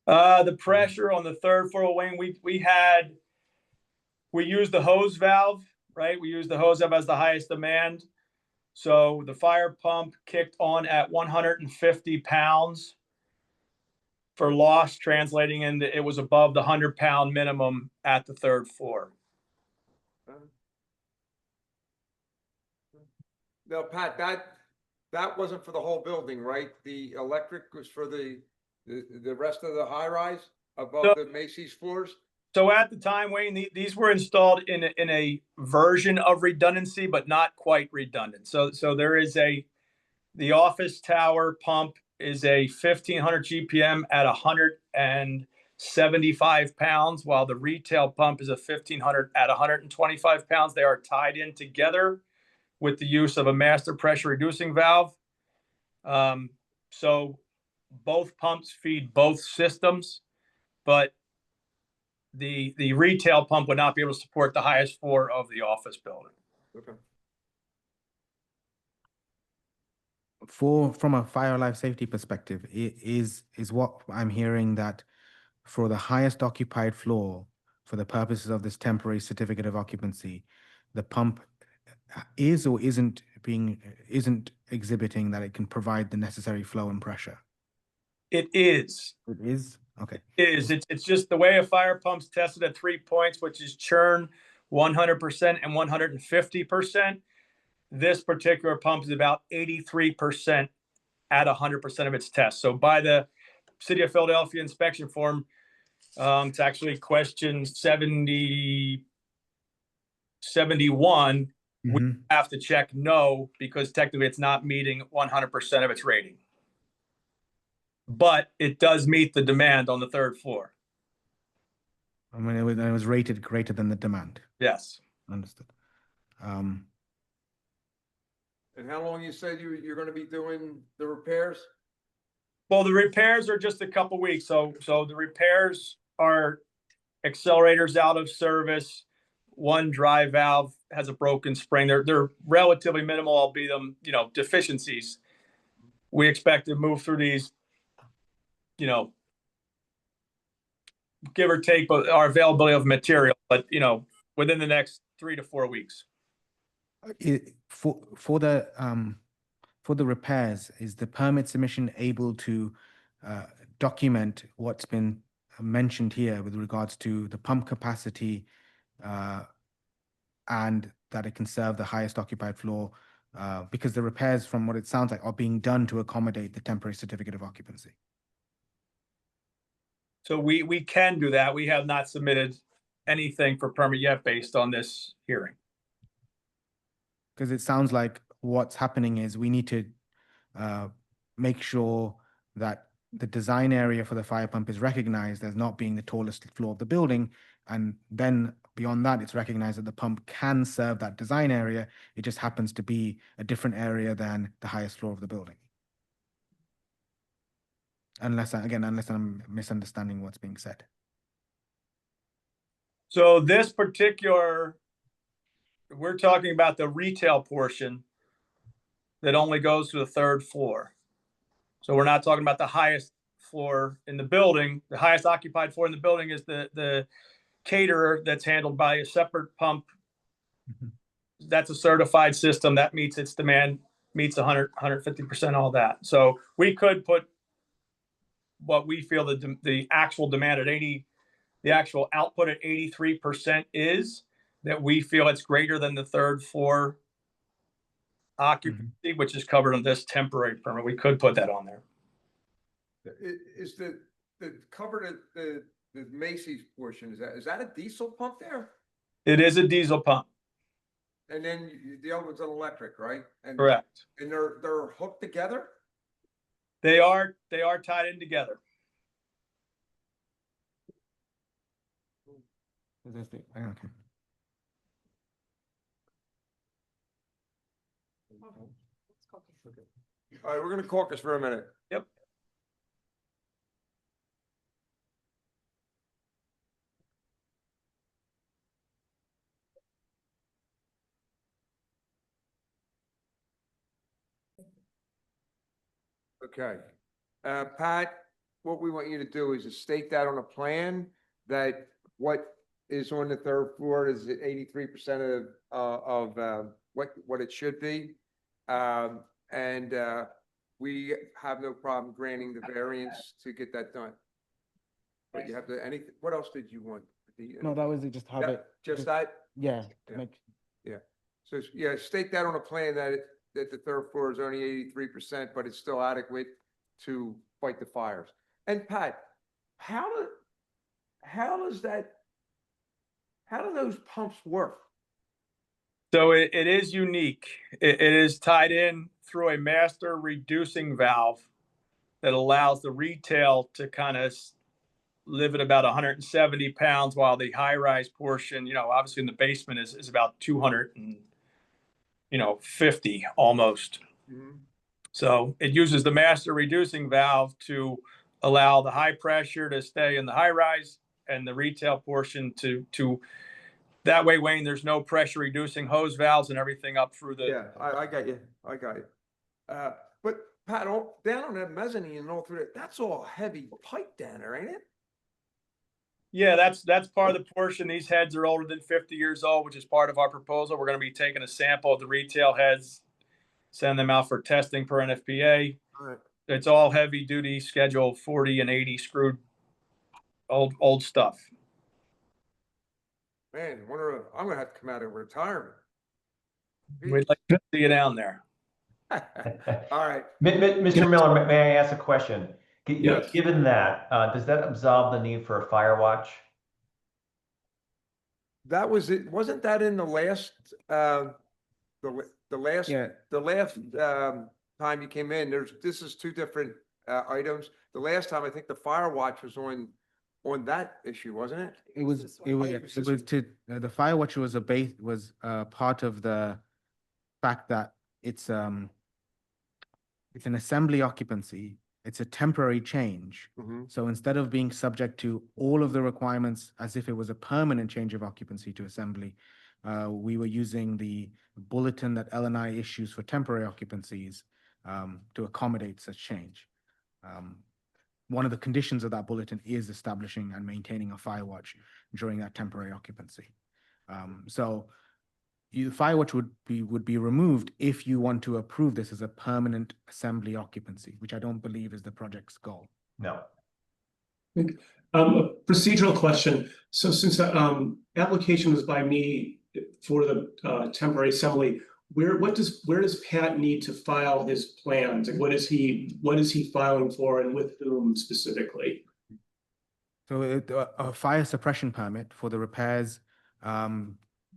The pressure on the 3rd floor, Wayne, we used the hose valve, right? We used the hose valve as the highest demand. So the fire pump kicked on at 150 pounds for loss, translating into it was above the 100-pound minimum at the 3rd floor. No, Pat, that wasn't for the whole building, right? The electric was for the rest of the high rise above the Macy's floors? So at the time, Wayne, these were installed in a version of redundancy, but not quite redundant. So there is the office tower pump is a 1500 GPM at 175 pounds, while the retail pump is a 1500 at 125 pounds. They are tied in together with the use of a master pressure reducing valve. So both pumps feed both systems, but the retail pump would not be able to support the highest floor of the office building. Okay. From a fire life safety perspective, is what I'm hearing that for the highest occupied floor, for the purposes of this temporary certificate of occupancy, the pump is or isn't exhibiting that it can provide the necessary flow and pressure? It is. It is? Okay. It's just the way a fire pump's tested at 3 points, which is churn 100% and 150%. This particular pump is about 83% at 100% of its test. So by the City of Philadelphia inspection form, it's actually question 71. We have to check no, because technically it's not meeting 100% of its rating. But it does meet the demand on the 3rd floor. I mean, it was rated greater than the demand. Yes. Understood. And how long you said you're going to be doing the repairs? Well, the repairs are just a couple weeks. So the repairs are accelerators out of service. One drive valve has a broken spring. They're relatively minimal, albeit deficiencies. we expect to move through these, you know, give or take our availability of material, but, you know, within the next 3 to 4 weeks. For the repairs, is the permit submission able to document what's been mentioned here with regards to the pump capacity and that it can serve the highest occupied floor? Because the repairs, from what it sounds like, are being done to accommodate the temporary certificate of occupancy. So we can do that. We have not submitted anything for permit yet based on this hearing. Because it sounds like what's happening is we need to make sure that the design area for the fire pump is recognized as not being the tallest floor of the building. And then beyond that, it's recognized that the pump can serve that design area. It just happens to be a different area than the highest floor of the building. Unless I'm misunderstanding what's being said. So this particular, we're talking about the retail portion that only goes to the 3rd floor. So we're not talking about the highest floor in the building. The highest occupied floor in the building is the caterer that's handled by a separate pump. That's a certified system that meets its demand, meets 150%, all that. So we could put what we feel the actual demand at 80, the actual output at 83% is, that we feel it's greater than the 3rd floor occupancy, which is covered on this temporary permit. We could put that on there. Is the covered the Macy's portion, is that a diesel pump there? It is a diesel pump. And then the other one's an electric, right? And Correct. And they're hooked together? They are tied in together. Okay. All right, we're gonna caucus for a minute. Yep. Okay. Pat, what we want you to do is to state that on a plan, that what is on the 3rd floor is 83% of what it should be. And we have no problem granting the variance to get that done. But you have to, what else did you want? No, that was it. Just have it. Just that? Yeah. Yeah. Yeah. So, yeah, state that on a plan that that the 3rd floor is only 83%, but it's still adequate to fight the fires. And Pat, how do those pumps work? So it is unique. It is tied in through a master reducing valve that allows the retail to kind of live at about 170 pounds, while the high-rise portion, obviously in the basement is about 250 almost. Mhm. So it uses the master reducing valve to allow the high pressure to stay in the high rise and the retail portion to that way, Wayne, there's no pressure reducing hose valves and everything up through the. Yeah, I got you. I got you. But Pat, down on that mezzanine and all through it, that's all heavy pipe down there, ain't it? Yeah, that's part of the portion. These heads are older than 50 years old, which is part of our proposal. We're going to be taking a sample of the retail heads, send them out for testing per NFPA. All right. It's all heavy duty Schedule 40 and 80 screwed old stuff. Man, I'm gonna have to come out of retirement. We'd like to see you down there. All right. Mr. Miller, may I ask a question? Yes. Given that, does that absolve the need for a fire watch? That was it. Wasn't that in the last, the last, Yeah. the last, time you came in? This is 2 different, items. The last time, I think the fire watch was on that issue, wasn't it? It was the fire watch was part of the fact that it's an assembly occupancy. It's a temporary change. Mhm. So instead of being subject to all of the requirements as if it was a permanent change of occupancy to assembly, we were using the bulletin that L&I issues for temporary occupancies to accommodate such change. One of the conditions of that bulletin is establishing and maintaining a fire watch during that temporary occupancy. So the fire watch would be removed if you want to approve this as a permanent assembly occupancy, which I don't believe is the project's goal. No. A procedural question. So since the application was by me for the temporary assembly, where does Pat need to file his plans? And what is he filing for and with whom specifically? So a fire suppression permit for the repairs,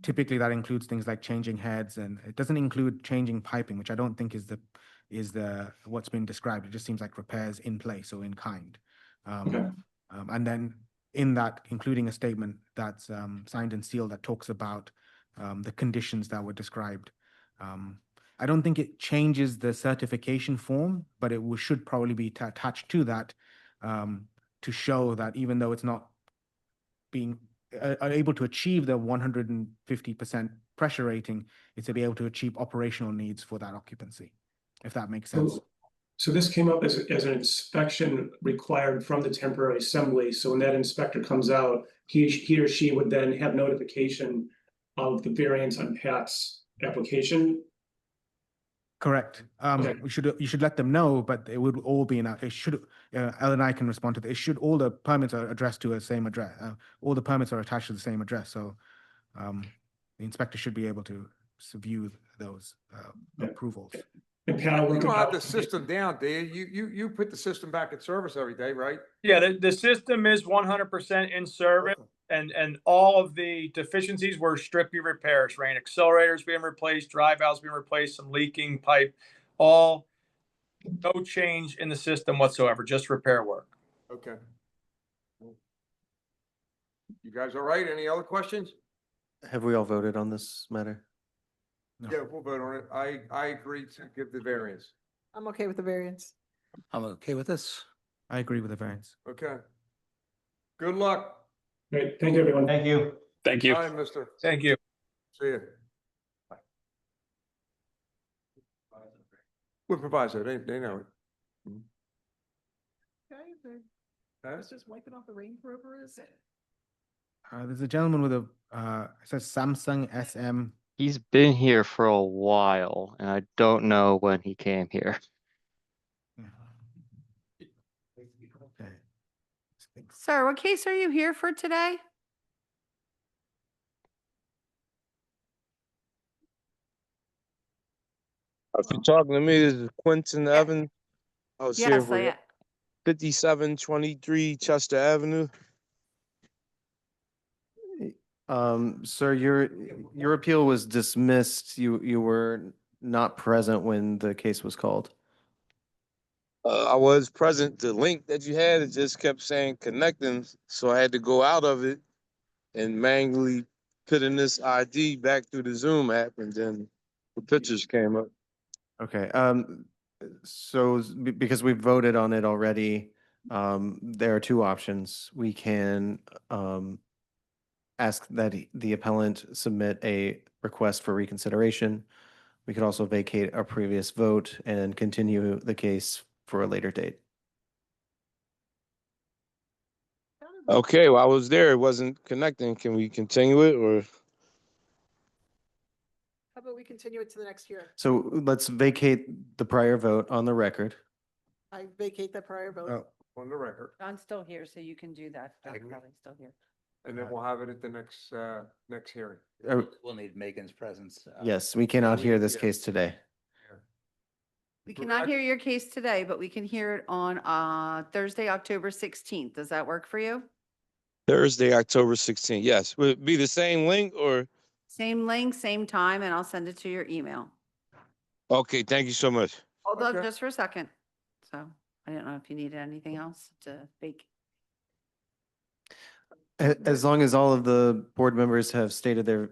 typically that includes things like changing heads, and it doesn't include changing piping, which I don't think is what's been described. It just seems like repairs in place or in kind. And then in that, including a statement that's signed and sealed that talks about the conditions that were described. I don't think it changes the certification form, but it should probably be attached to that to show that even though it's not being able to achieve the 150% pressure rating, it's to be able to achieve operational needs for that occupancy, if that makes sense. So this came up as an inspection required from the temporary assembly. So when that inspector comes out, he or she would then have notification of the variance on Pat's application. Correct. You should let them know, but it would all be it should, Ellen and I can respond to this. All the permits are addressed to the same address. All the permits are attached to the same address. So the inspector should be able to view those approvals. You don't have the system down, do you? You put the system back in service every day, right? Yeah, the system is 100% in service, and all of the deficiencies were strictly repairs, rain accelerators being replaced, drive valves being replaced, some leaking pipe, all no change in the system whatsoever, just repair work. Okay. You guys all right? Any other questions? Have we all voted on this matter? No. Yeah, we'll vote on it. I agree to give the variance. I'm okay with the variance. I'm okay with this. I agree with the variance. Okay. Good luck. Great. Thank you, everyone. Thank you. Thank you. Bye, mister. Thank you. See you. With proviso, they know it. I was just wiping off the rain for over his. There's a gentleman with it says Samsung SM. He's been here for a while, and I don't know when he came here. Sir, what case are you here for today? If you're talking to me, this is Quentin Evans. I was here Yes, for 5723 Chester Avenue. Sir, your appeal was dismissed. You were not present when the case was called. I was present. The link that you had, it just kept saying connecting, so I had to go out of it and manually put in this ID back through the Zoom app, and then the pictures came up. Okay, so because we've voted on it already, there are two options. We can ask that the appellant submit a request for reconsideration. We could also vacate our previous vote and continue the case for a later date. Okay, well, I was there. It wasn't connecting. Can we continue it, or? How about we continue it to the next hearing? So let's vacate the prior vote on the record. I vacate that prior vote. On the record, John's still here, so you can do that. John's probably still here. and then we'll have it at the next hearing. We'll need Megan's presence. Yes, we cannot hear this case today. We cannot hear your case today, but we can hear it on Thursday, October 16th. Does that work for you? Thursday, October 16th. Yes. Would it be the same link, or? Same link, same time, and I'll send it to your email. Okay, thank you so much. Hold on Okay. just for a second. So I don't know if you needed anything else to bake. As long as all of the board members have stated their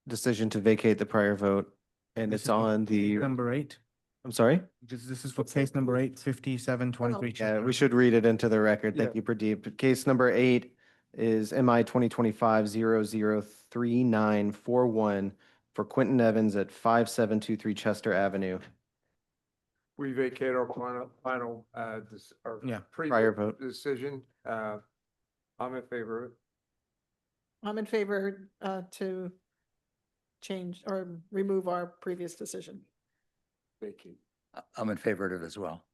decision to vacate the prior vote, and This it's is for on the, Number 8. I'm sorry? This is for case number 8, 5723. Yeah, we should read it into the record. Thank you, Pradeep. Case number 8 is MI 2025-003941 for Quentin Evans at 5723 Chester Avenue. We vacate our final, our Yeah, prior vote. decision. I'm in favor of it. I'm in favor to change or remove our previous decision. Vacate. I'm in favor of it as well.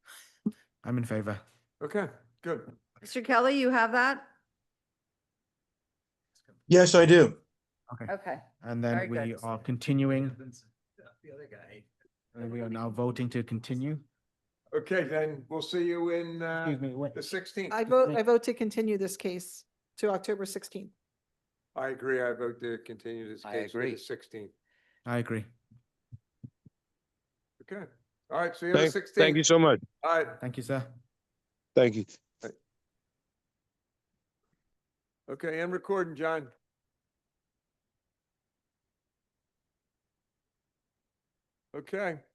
I'm in favor. Okay, good. Mr. Kelly, you have that? Yes, I do. Okay. And Very then we good. are continuing, The other guy. and we are now voting to continue. Okay, then we'll see you in Excuse me, wait. the 16th. I vote to continue this case to October 16th. I agree. I vote to continue this I case to the agree. 16th. I agree. Okay. All right, see you on the 16th. Thank you so much. All right. Thank you, sir. Thank you. Okay, and recording, John. Okay.